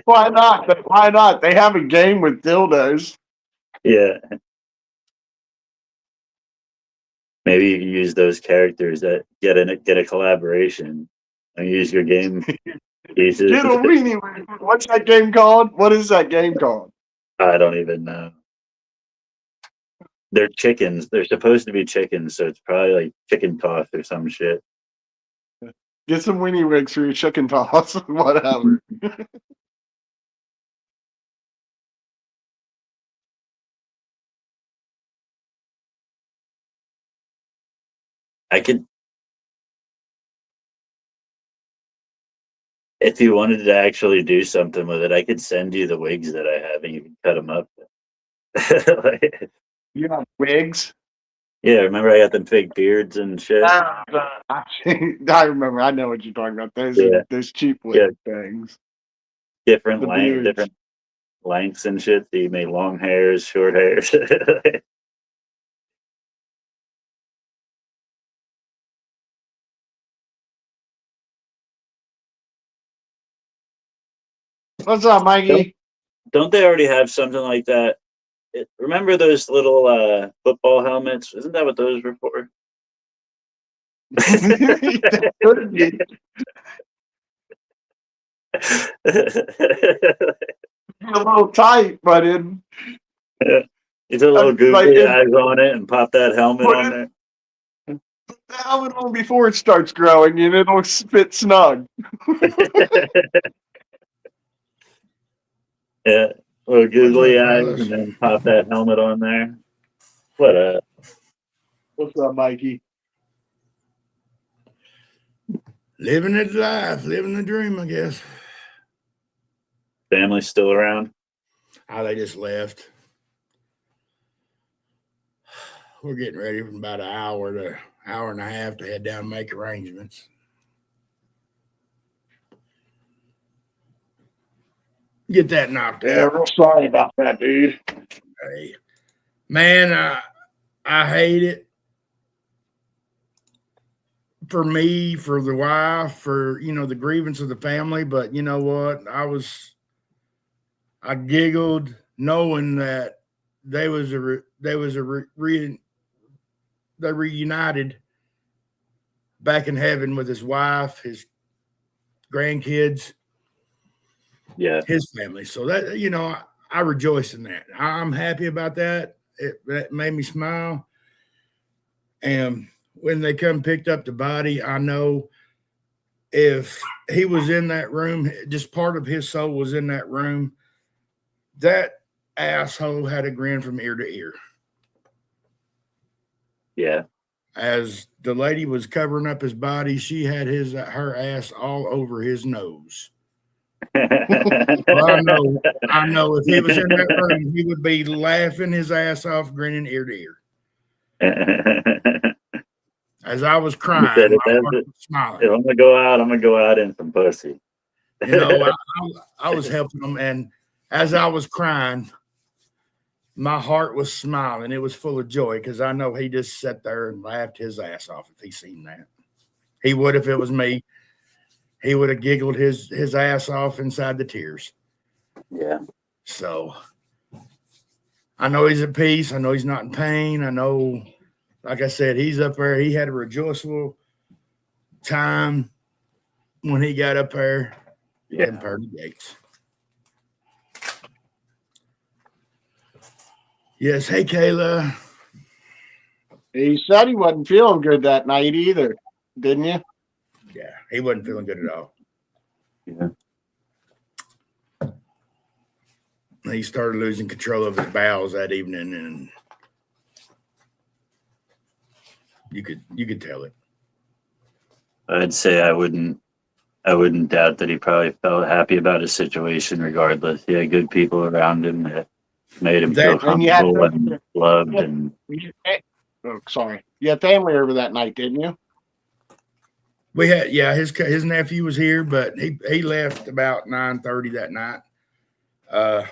Why not? Why not? They have a game with dildos. Yeah. Maybe you can use those characters that get a collaboration and use your game pieces. Get a weenie. What's that game called? What is that game called? I don't even know. They're chickens. They're supposed to be chickens, so it's probably like chicken toss or some shit. Get some weenie wigs for your chicken toss. Whatever. I could, if you wanted to actually do something with it, I could send you the wigs that I have and you can cut them up. Like, You have wigs? yeah, remember I got them fake beards and shit? I remember. I know what you're talking about. Yeah. Those cheap wig things. Different The length, beards. different lengths and shit. So you make long hairs, short hairs. What's up, Mikey? Don't they already have something like that? Remember those little football helmets? Isn't that what those were for? That could be. A little tight, but in It's a little Like googly it- eyes on it and pop that helmet Put on it- there. the helmet on before it starts growing, and it'll fit snug. Yeah, little googly What's up, eyes fellas? and then pop that helmet on there. What a What's up, Mikey? Living it life, living the dream, I guess. family still around. Oh, they just left. We're getting ready for about an hour to hour and a half to head down and make arrangements. Get that knocked Yeah, out. real sorry about that, dude. Hey, man, I hate it. For me, for the wife, for the grievance of the family, but you know what? I giggled knowing that they reunited back in heaven with his wife, his grandkids, Yeah, his family. So that I rejoice in that. I'm happy about that. That made me smile. And when they come picked up the body, I know if he was in that room, just part of his soul was in that room, that asshole had a grin from ear to ear. yeah. As the lady was covering up his body, she had her ass all over his nose. Well, I know if he was in that room, he would be laughing his ass off, grinning ear to ear. As I was crying, said it my has heart it. was smiling. If I'm gonna go out, I'm gonna go out in some pussy. I was helping him, and as I was crying, my heart was smiling. It was full of joy because I know he just sat there and laughed his ass off if he seen that. He would if it was me. He would have giggled his ass off inside the tears. Yeah. So I know he's at peace. I know he's not in pain. I know, like I said, he's up there. He had a rejoiceful time when he got up there Yeah. in Pearly Gates. Yes. Hey, Kayla. He said he wasn't feeling good that night either, didn't you? Yeah, he wasn't feeling good at all. Yeah. He started losing control of his bowels that evening, and you could tell it. I'd say I wouldn't doubt that he probably felt happy about his situation regardless. He had good people around him that made him feel And you had comfortable and loved and Oh, sorry. You had family over that night, didn't you? We had, yeah, his nephew was here, but he left about 9:30 that night.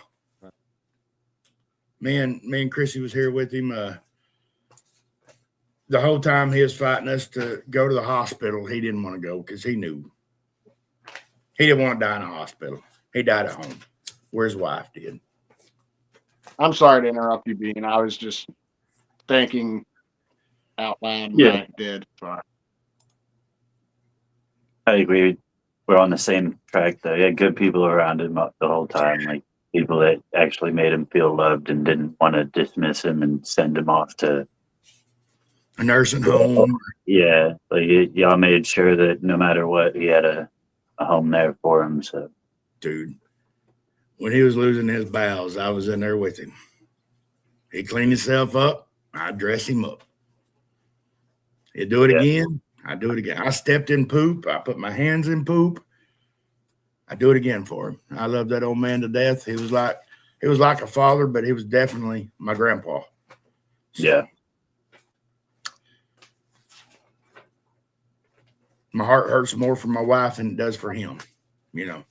Me and Chrissy was here with him. the whole time he was fighting us to go to the hospital, he didn't want to go because he knew he didn't want to die in a hospital. He died at home where his wife did. I'm sorry to interrupt you, Bean. I was just thinking out loud. Yeah. I did. Sorry. I agree. We're on the same track though. He had good people around him the whole time, like people that actually made him feel loved and didn't want to dismiss him and send him off to A nursing home. yeah. Like y'all made sure that no matter what, he had a home there for him. So Dude, when he was losing his bowels, I was in there with him. He cleaned himself up. I'd dress him up. He'd do it Yeah. again. I'd do it again. I stepped in poop. I put my hands in poop. I do it again for him. I love that old man to death. He was like a father, but he was definitely my grandpa. So, yeah. my heart hurts more for my wife than it does for him, you know.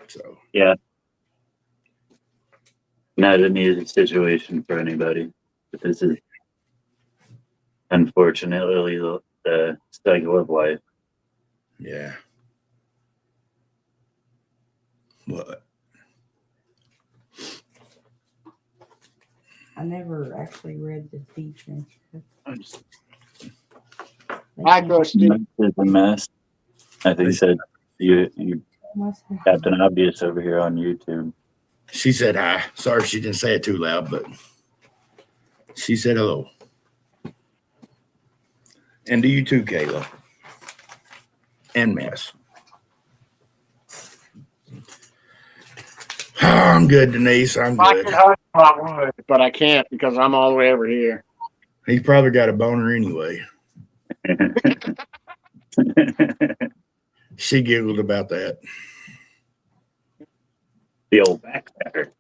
So Yeah. Not an easy situation for anybody. But this is unfortunately the cycle of life. yeah. What? I never actually read the feature. Hi, Christy. It's a mess. I think said you Captain Obvious over here on YouTube. She said hi. Sorry if she didn't say it too loud, but she said hello. And to you too, Kayla. And Mess. Oh, I'm good, Denise. I'm I good. could hug if I would, but I can't because I'm all the way over here. He's probably got a boner anyway. She giggled about that. The old backpacker.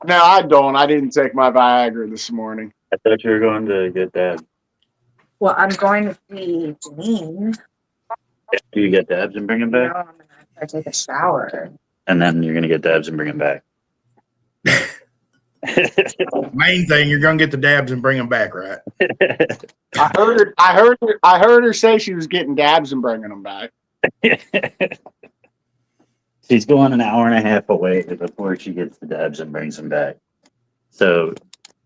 No, I don't. I didn't take my Viagra this morning. I thought you were going to get that. Well, I'm going to see Janine. Do you get dabs and bring him Now back? I'm gonna have to take a shower. And then you're gonna get dabs and bring him back. Main thing, you're gonna get the dabs and bring them back, right? I heard her say she was getting dabs and bringing them back. She's going an hour and a half away before she gets the dabs and brings them back. So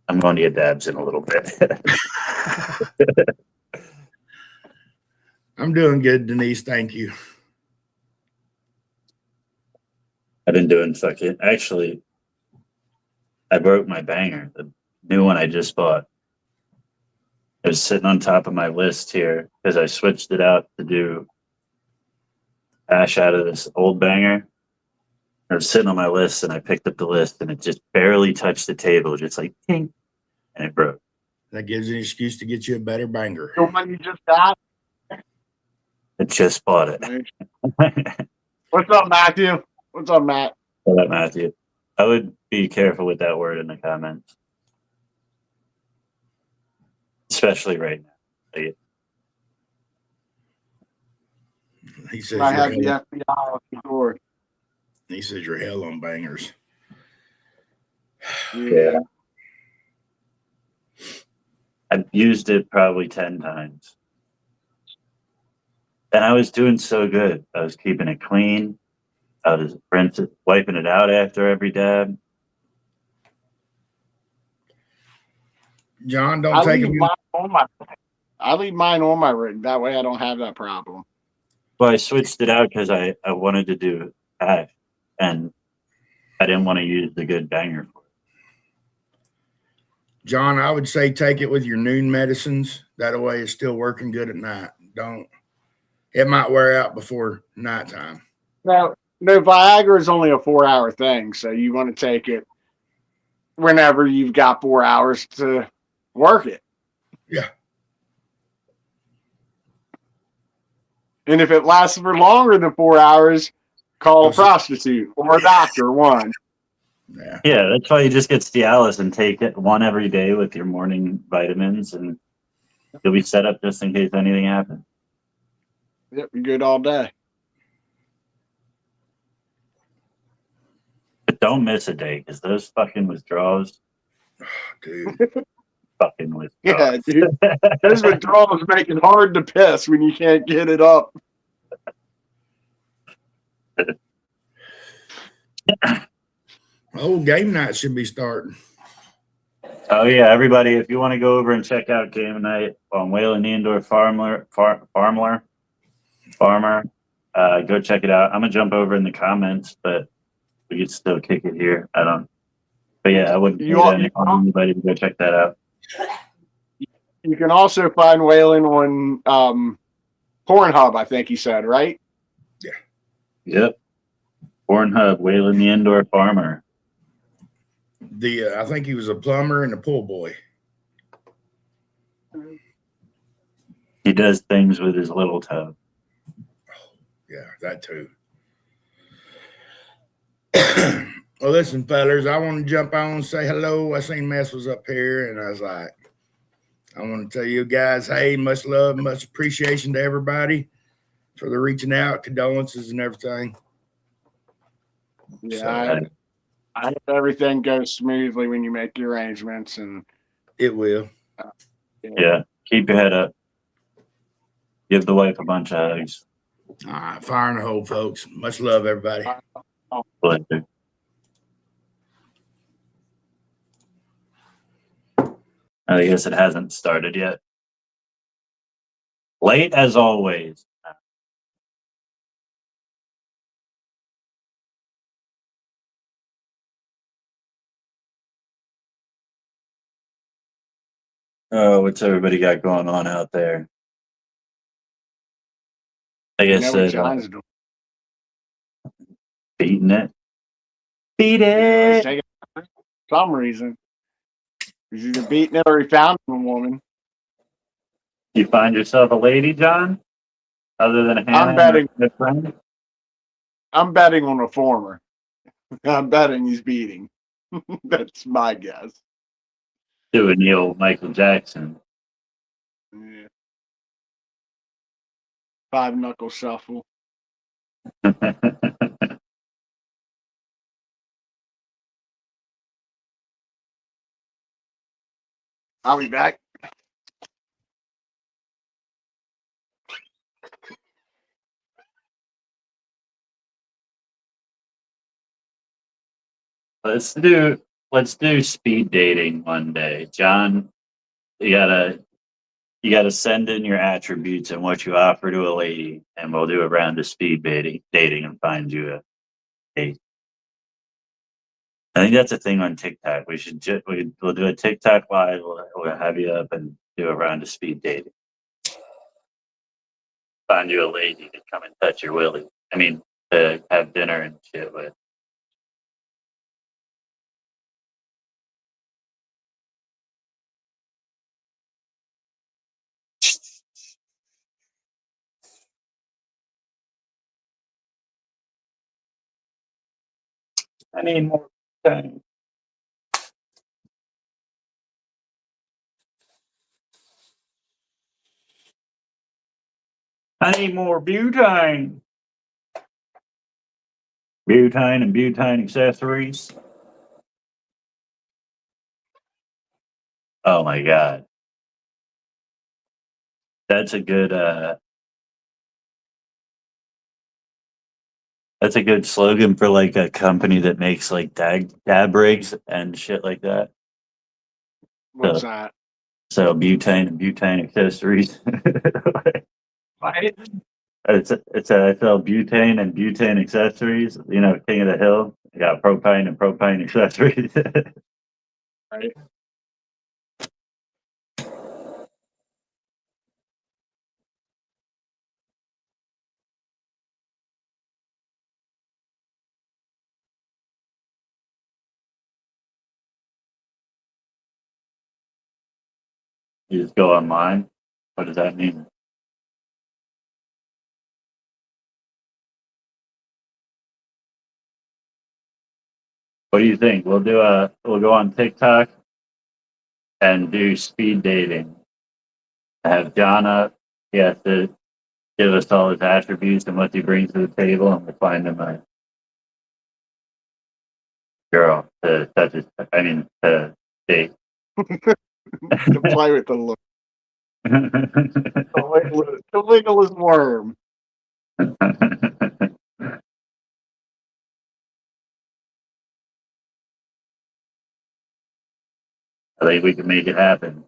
I'm going to get dabs in a little bit. I'm doing good, Denise. Thank you. I've been doing fucking. Actually, I broke my banger, the new one I just bought. It was sitting on top of my list here because I switched it out to do hash out of this old banger. It was sitting on my list and I picked up the list and it just barely touched the table, just like ping, and it broke. That gives an excuse to get you a better banger. The one you just got? I just bought it. What's up, Matthew? What's up, Matt? For that, Matthew. I would be careful with that word in the comments, especially right now. Like, He says I have you're the hell, FBI at the door. he says you're hell on bangers. yeah. I've used it probably 10 times. And I was doing so good. I was keeping it clean. I was wiping it out after every dab. John, don't I take leave him. mine on my rig. That way I don't have that problem. Well, I switched it out because I wanted to do hash. And I didn't want to use the good banger for it. John, I would say take it with your noon medicines. That way it's still working good at night. Don't. It might wear out before nighttime. No, Viagra is only a 4-hour thing, so you want to take it whenever you've got 4 hours to work it. Yeah. And if it lasts for longer than 4 hours, call a prostitute or a doctor. One. Yeah. Yeah, that's why you just get Cialis and take it one every day with your morning vitamins, and you'll be set up just in case anything happens. Yep, you're good all day. don't miss a day because those fucking withdrawals, Dude, fucking withdrawals. Yeah, dude. Those withdrawals make it hard to piss when you can't get it up. oh, game night should be starting. Oh yeah, everybody! If you want to go over and check out game night on Whalen Indoor Farmer, go check it out. I'm gonna jump over in the comments, but we could still kick it here. I don't. But yeah, I wouldn't anybody to go check that out. You can also find Waylon on Pornhub, I think he said, right? Yep. Pornhub, Whalen the Indoor Farmer. I think he was a plumber and a pool boy. He does things with his little toe. Yeah, that too. Well, listen, fellas, I want to jump on and say hello. I seen Mess was up here, and I was like, I want to tell you guys, hey, much love, much appreciation to everybody for the reaching out, condolences, and everything. Yeah, I hope everything goes smoothly when you make your arrangements, and It will. Yeah, keep your head up. Give the wife a bunch of hugs. All right, fire in the hole, folks. Much love, everybody. Pleasure. I guess it hasn't started yet. Late as always. Oh, what's everybody got going on out there? I you guess know what John's doing. beating it. Beat Yeah, he's it. taking for some reason. He's either beating it or he found a woman. You find yourself a lady, John? Other than Hannah? I'm betting. And her friend? I'm betting on a former. I'm betting he's beating. That's my guess. Doing the old Michael Jackson. Yeah. 5-knuckle shuffle. I'll be back. Let's do speed dating one day. John, you gotta send in your attributes and what you offer to a lady, and we'll do a round of speed dating and find you a date. I think that's a thing on TikTok. We'll do a TikTok live. We'll have you up and do a round of speed dating. Find you a lady to come and touch your willy. I mean, to have dinner and shit with. I need more time. I need more butane. Butane and butane accessories. Oh my god. That's a good slogan for like a company that makes like dab rigs and shit like that. What's that? So butane and butane accessories. Right? I sell butane and butane accessories. You know, King of the Hill. I got propane and propane accessories. Right. You just go online. What does that mean? What do you think? We'll go on TikTok and do speed dating. Have John up. He has to give us all his attributes and what he brings to the table, and we'll find him girl to touch his, I mean, to date. To play with the legalist worm. I think we can make it happen.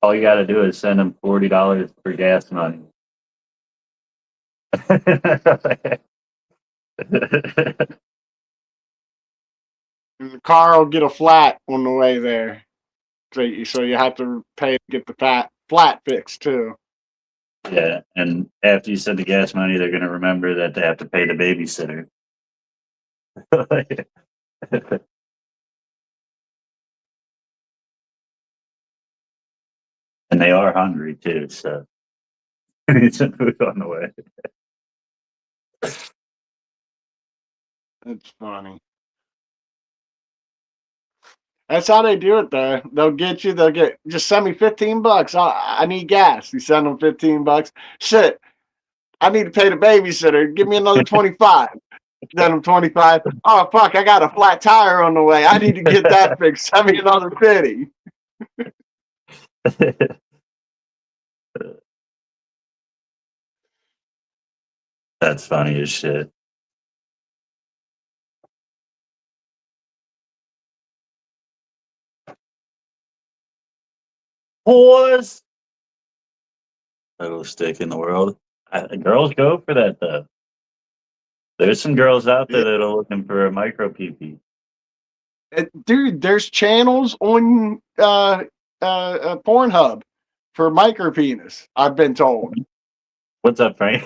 All you got to do is send him $40 for gas money. And the car will get a flat on the way there. So you have to pay to get the flat fixed too. Yeah, and after you send the gas money, they're gonna remember that they have to pay the babysitter. And they are hungry too, so need some food on the way. It's funny. That's how they do it though. They'll just send me $15. I need gas. You send them $15. Shit. I need to pay the babysitter. Give me another 25. Send them 25. Oh fuck, I got a flat tire on the way. I need to get that fixed. Send me another 50. That's funny as shit. Boys, little stick in the world. Girls go for that though. There's some girls out there that are looking for a micro PP. Dude, there's channels on Pornhub for micro penis. I've been told. What's up, Frank?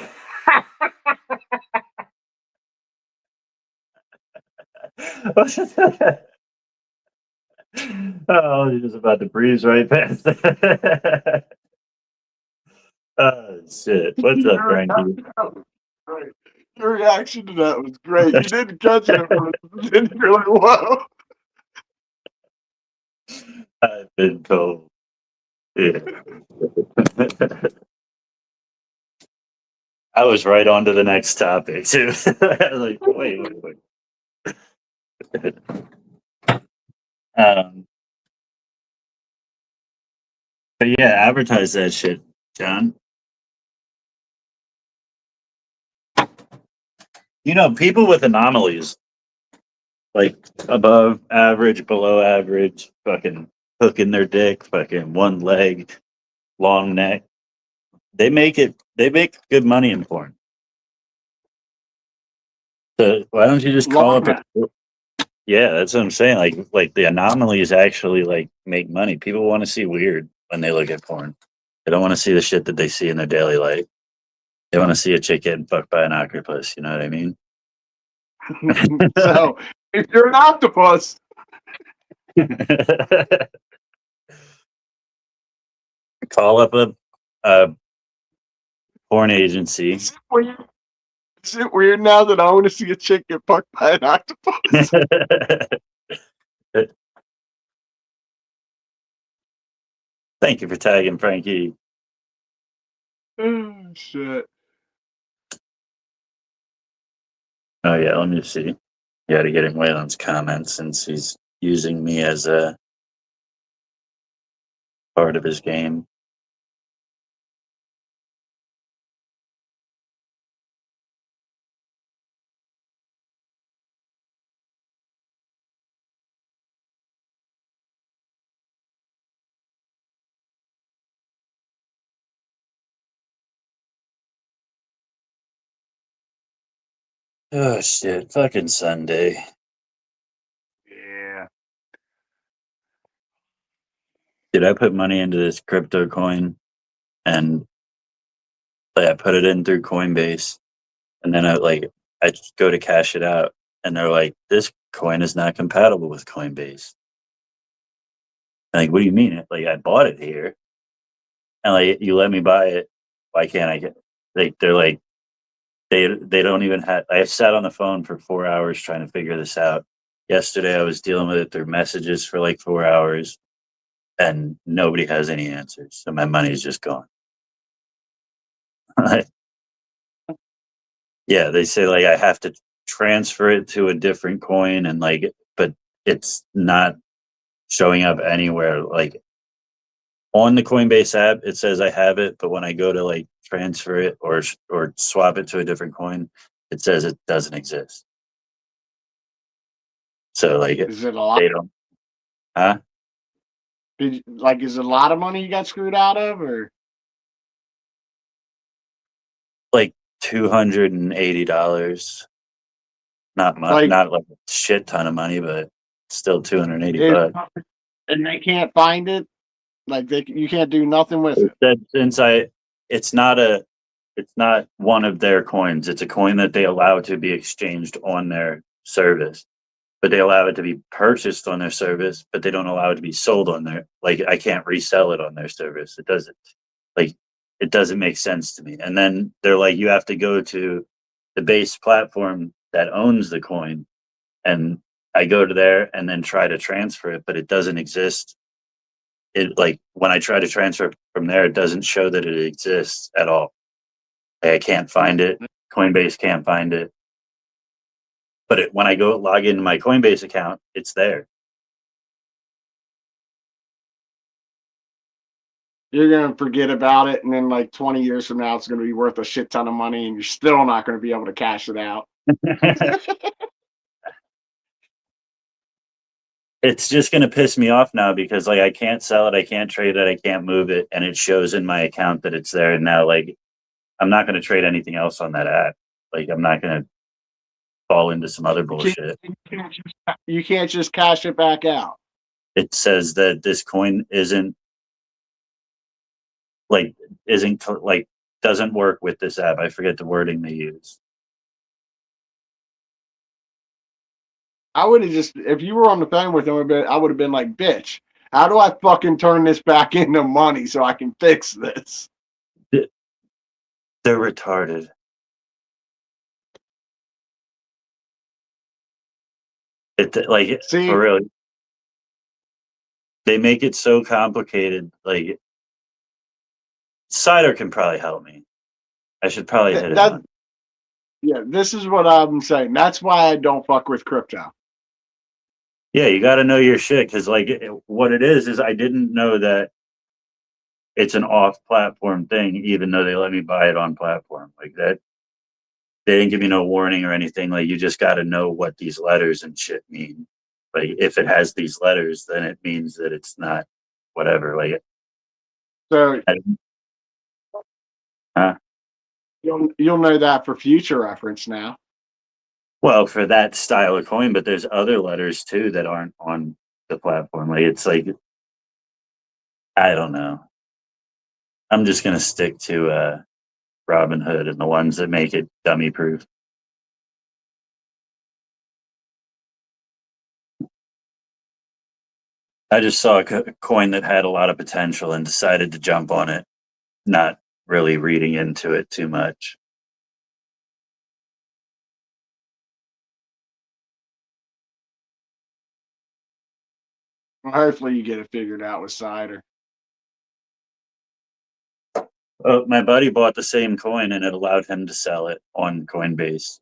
Oh, you're just about to breeze right past that. Oh shit! What's up, Frankie? Your reaction to that was great. You didn't catch it, but you did really well. I've been told. Yeah. I was right on to the next topic too. I was like, wait. But yeah, advertise that shit, John. You know, people with anomalies, like above average, below average, fucking hooking their dick, fucking one leg, long neck. They make good money in porn. So why don't you just call up Yeah, that's what I'm saying. Like the anomalies actually like make money. People want to see weird when they look at porn. They don't want to see the shit that they see in their daily life. They want to see a chick getting fucked by an octopus. You know what I mean? So if you're an octopus, call up a porn agency. is it weird now that I want to see a chick get fucked by an octopus? Thank you for tagging Frankie. Oh shit. Oh yeah, let me see. You got to get in Waylon's comments since he's using me as a part of his game. Oh shit! Fucking Sunday. Yeah. Did I put money into this crypto coin, and I put it in through Coinbase, and then I just go to cash it out, and they're like, "This coin is not compatible with Coinbase." I'm like, what do you mean? Like, I bought it here, and like you let me buy it. Why can't I get? They're like, they don't even have. I sat on the phone for 4 hours trying to figure this out. Yesterday, I was dealing with it through messages for like 4 hours, and nobody has any answers. So my money's just gone. Yeah, they say like I have to transfer it to a different coin and like, but it's not showing up anywhere. Like on the Coinbase app, it says I have it, but when I go to like transfer it or swap it to a different coin, it says it doesn't exist. So like Is it a lot? they don't, huh? Is it a lot of money you got screwed out of, or Like $280. Not much, like not like a shit ton of money, but still 280 it, bucks. and they can't find it? Like you can't do nothing with it. That since it's not one of their coins. It's a coin that they allow to be exchanged on their service, but they allow it to be purchased on their service, but they don't allow it to be sold on their, like, I can't resell it on their service. It doesn't, like, it doesn't make sense to me. And then they're like, you have to go to the base platform that owns the coin. And I go to there and then try to transfer it, but it doesn't exist. It, like, when I try to transfer from there, it doesn't show that it exists at all. I can't find it. Coinbase can't find it. But when I go log into my Coinbase account, it's there. You're gonna forget about it, and then like 20 years from now, it's gonna be worth a shit ton of money, and you're still not gonna be able to cash it out. It's just going to piss me off now because like I can't sell it, I can't trade it, I can't move it, and it shows in my account that it's there. And now like I'm not going to trade anything else on that app. Like I'm not going to fall into some other bullshit. You can't just cash it back out. It says that this coin isn't doesn't work with this app. I forget the wording they use. I would have just, if you were on the phone with him, I would have been like, bitch, how do I fucking turn this back into money so I can fix this? They're retarded. See, for real. They make it so complicated. Like Cider can probably help me. I should probably hit it. Yeah, this is what I'm saying. That's why I don't fuck with crypto. Yeah, you got to know your shit because, like, what it is I didn't know that it's an off-platform thing, even though they let me buy it on platform like that. They didn't give me no warning or anything. Like, you just got to know what these letters and shit mean. Like, if it has these letters, then it means that it's not whatever. Like, So, huh? You'll know that for future reference now. Well, for that style of coin, but there's other letters too that aren't on the platform. Like it's like, I don't know. I'm just gonna stick to Robinhood and the ones that make it dummy proof. I just saw a coin that had a lot of potential and decided to jump on it, not really reading into it too much. Well, hopefully you get it figured out with Cider. Oh, my buddy bought the same coin and it allowed him to sell it on Coinbase.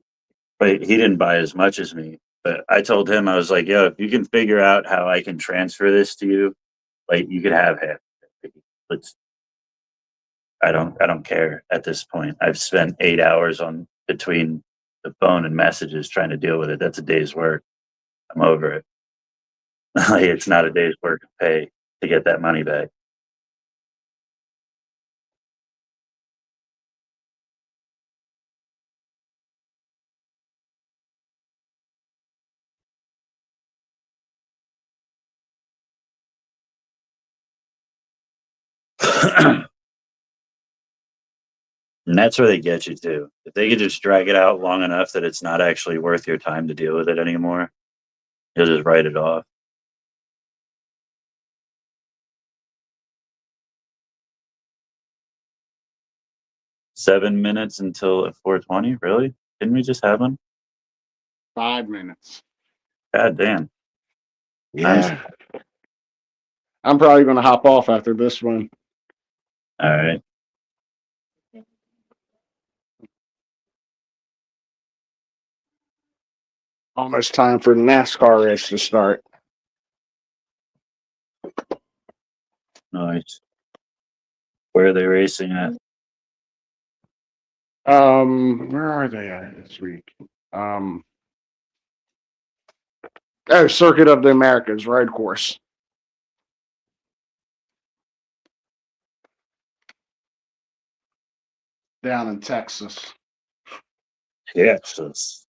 But he didn't buy as much as me. But I told him, I was like, yo, if you can figure out how I can transfer this to you, like you could have half. I don't care at this point. I've spent 8 hours on between the phone and messages trying to deal with it. That's a day's work. I'm over it. Like, it's not a day's work of pay to get that money back. And that's where they get you too. If they could just drag it out long enough that it's not actually worth your time to deal with it anymore, you'll just write it off. Seven minutes until 4:20. Really? Didn't we just have one? 5 minutes. God damn. Yeah. I'm probably going to hop off after this one. All right. Almost time for the NASCAR race to start. Nice. Where are they racing at? Where are they at this week? Circuit of the Americas road course. Down in Texas. Texas.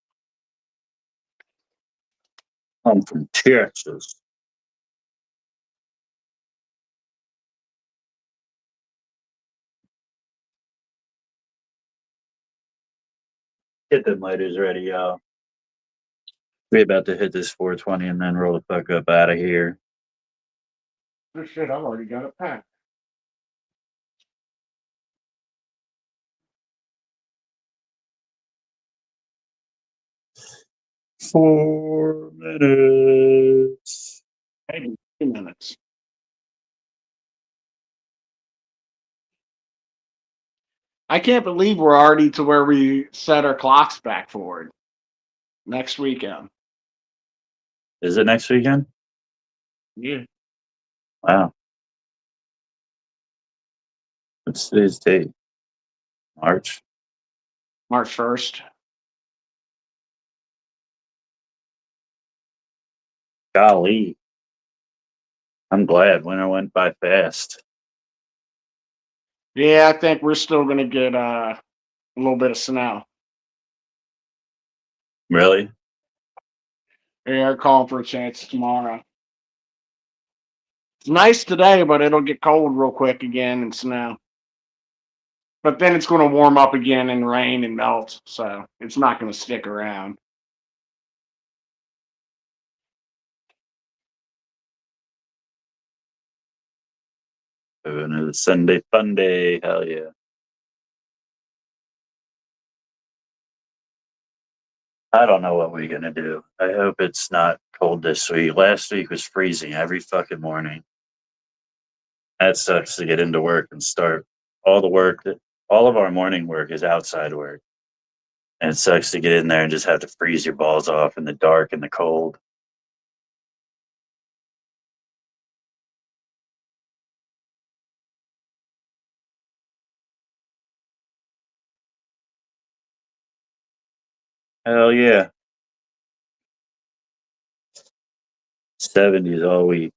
I'm from Texas. Get the lighters ready, y'all. We about to hit this 420 and then roll the fuck up out of here. Oh shit, I've already got it packed. Four minutes. Maybe 2 minutes. I can't believe we're already to where we set our clocks back forward. Next weekend. Is it next weekend? Yeah. Wow. What's today's date? March. March 1st. Golly. I'm glad winter went by fast. Yeah, I think we're still gonna get a little bit of snow. Really? Yeah, they're calling for a chance tomorrow. It's nice today, but it'll get cold real quick again and snow. But then it's going to warm up again and rain and melt, so it's not going to stick around. And it's Sunday fun day. Hell yeah. I don't know what we're gonna do. I hope it's not cold this week. Last week was freezing every fucking morning. That sucks to get into work and start all the work. All of our morning work is outside work. And it sucks to get in there and just have to freeze your balls off in the dark and the cold. Hell yeah. 70s all week.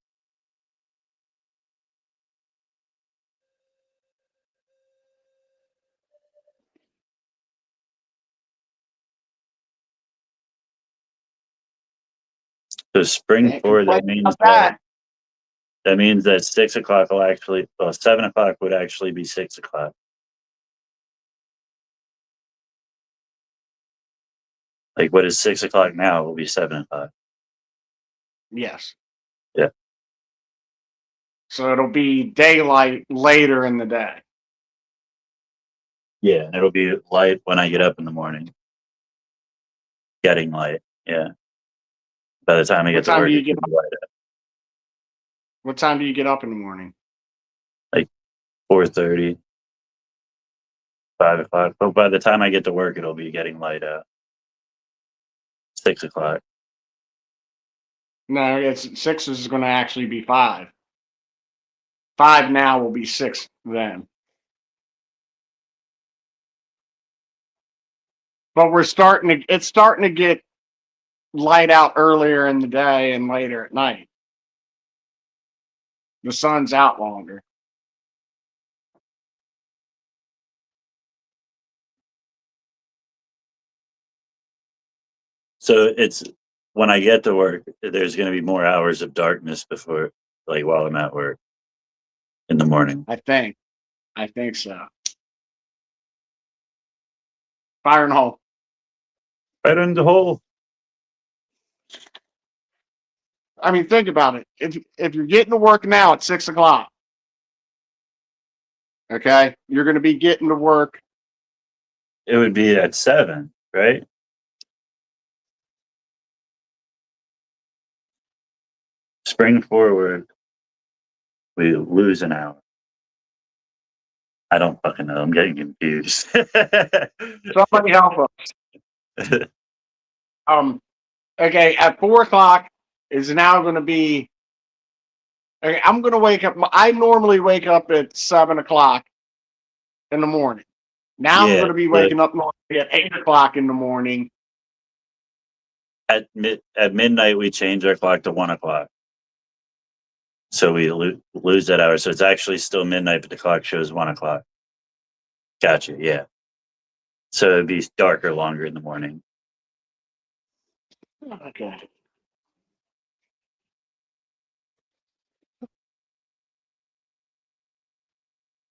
So spring Can't forward, complain that means about that. that means that 6 o'clock will actually, well, 7 o'clock would actually be 6 o'clock. Like what is 6 o'clock now will be 7 o'clock. Yes. Yeah. So it'll be daylight later in the day. Yeah, and it'll be light when I get up in the morning. Getting light, yeah. By the time I get What to time work, do you it get should be light at What time do you get up in the morning? 4:30, 5 o'clock. But by the time I get to work, it'll be getting light at 6 o'clock. No, it's 6 is going to actually be 5. 5 now will be 6 then. But it's starting to get light out earlier in the day and later at night. The sun's out longer. So it's when I get to work, there's going to be more hours of darkness before, like while I'm at work in the morning. I think so. Fire and hole. Right in the hole. I mean, think about it. If you're getting to work now at 6 o'clock, okay, you're going to be getting to work. It would be at 7, right? Spring forward, we lose an hour. I don't fucking know. I'm getting confused. Somebody help us. Okay, at 4 o'clock is now going to be. Okay, I'm going to wake up. I normally wake up at 7 o'clock in the morning. Now I'm Yeah, going to be waking up normally at 8 o'clock in the morning. At midnight, we change our clock to 1 o'clock. So we lose that hour. So it's actually still midnight, but the clock shows 1 o'clock. Gotcha. Yeah. So it'd be darker longer in the morning. Okay.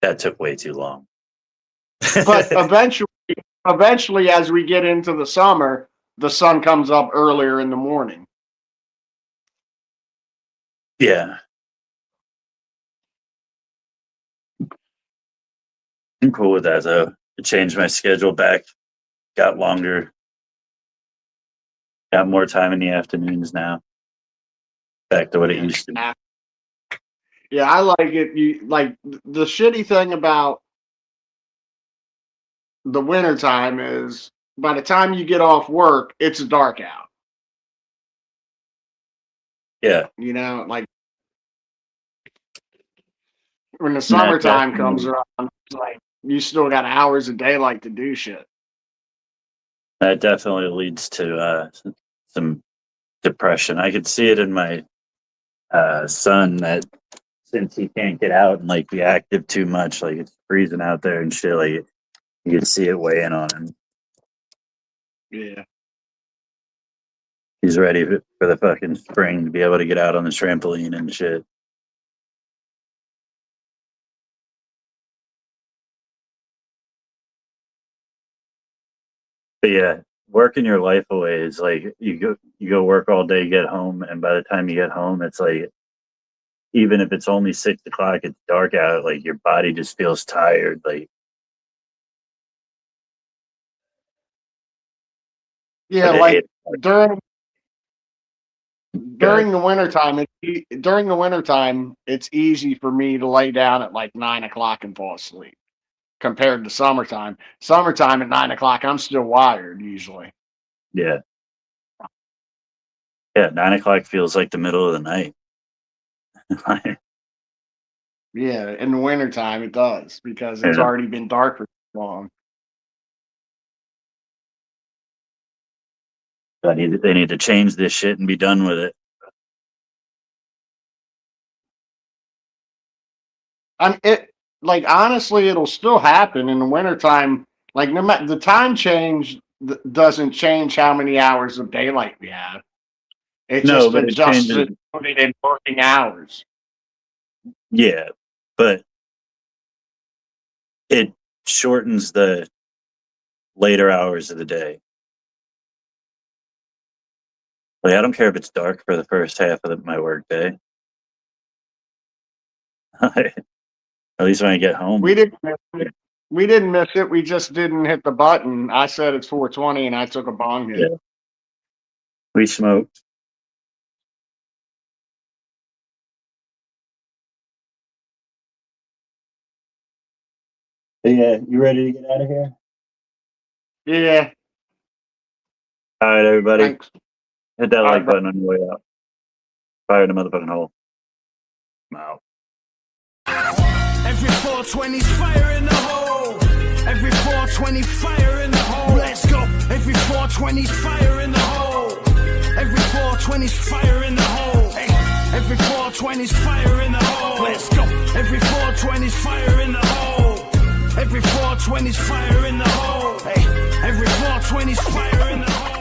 That took way too long. But eventually, as we get into the summer, the sun comes up earlier in the morning. Yeah. I'm cool with that though. I changed my schedule back, got longer, got more time in the afternoons now. Back to what it used to be. Yeah, I like it. The shitty thing about the wintertime is by the time you get off work, it's dark out. Yeah. You know, like when the summertime comes around, it's like you still got hours of daylight to do shit. That definitely leads to some depression. I could see it in my son that since he can't get out and like be active too much, like it's freezing out there and shit, like you can see it weighing on him. Yeah. He's ready for the fucking spring to be able to get out on the trampoline and shit. But yeah, working your life away is like you go work all day, get home, and by the time you get home, it's like even if it's only 6 o'clock, it's dark out. Like your body just feels tired. Like Yeah, like during the wintertime, it's easy for me to lay down at like 9 o'clock and fall asleep compared to summertime. Summertime at 9 o'clock, I'm still wired usually. yeah. Yeah, 9 o'clock feels like the middle of the night. Yeah, in the wintertime it does because it's Yeah. already been dark for so long. They need to change this shit and be done with it. Honestly, it'll still happen in the wintertime. Like no matter the time change doesn't change how many hours of daylight we have. It No, just but it adjusts changes- it put it in working hours. Yeah, but it shortens the later hours of the day. Like I don't care if it's dark for the first half of my work day. At least when I get home. We didn't miss it. We just didn't hit the button. I said it's 4:20 and I took a bong hit. Yeah. We smoked. Yeah, you ready to get out of here? Yeah. All right, everybody. Thanks. Hit that All like right, bro. button on your way out. Fire in the motherfucking hole. I'm out. Every 420's fire in the hole. Every 420 fire in the hole. Let's go. Every 420's fire in the hole. Every 420's fire in the hole. Hey. Every 420's fire in the hole. Let's go. Every 420's fire in the hole. Every 420's fire in the hole. Hey. Every 420's fire in the hole.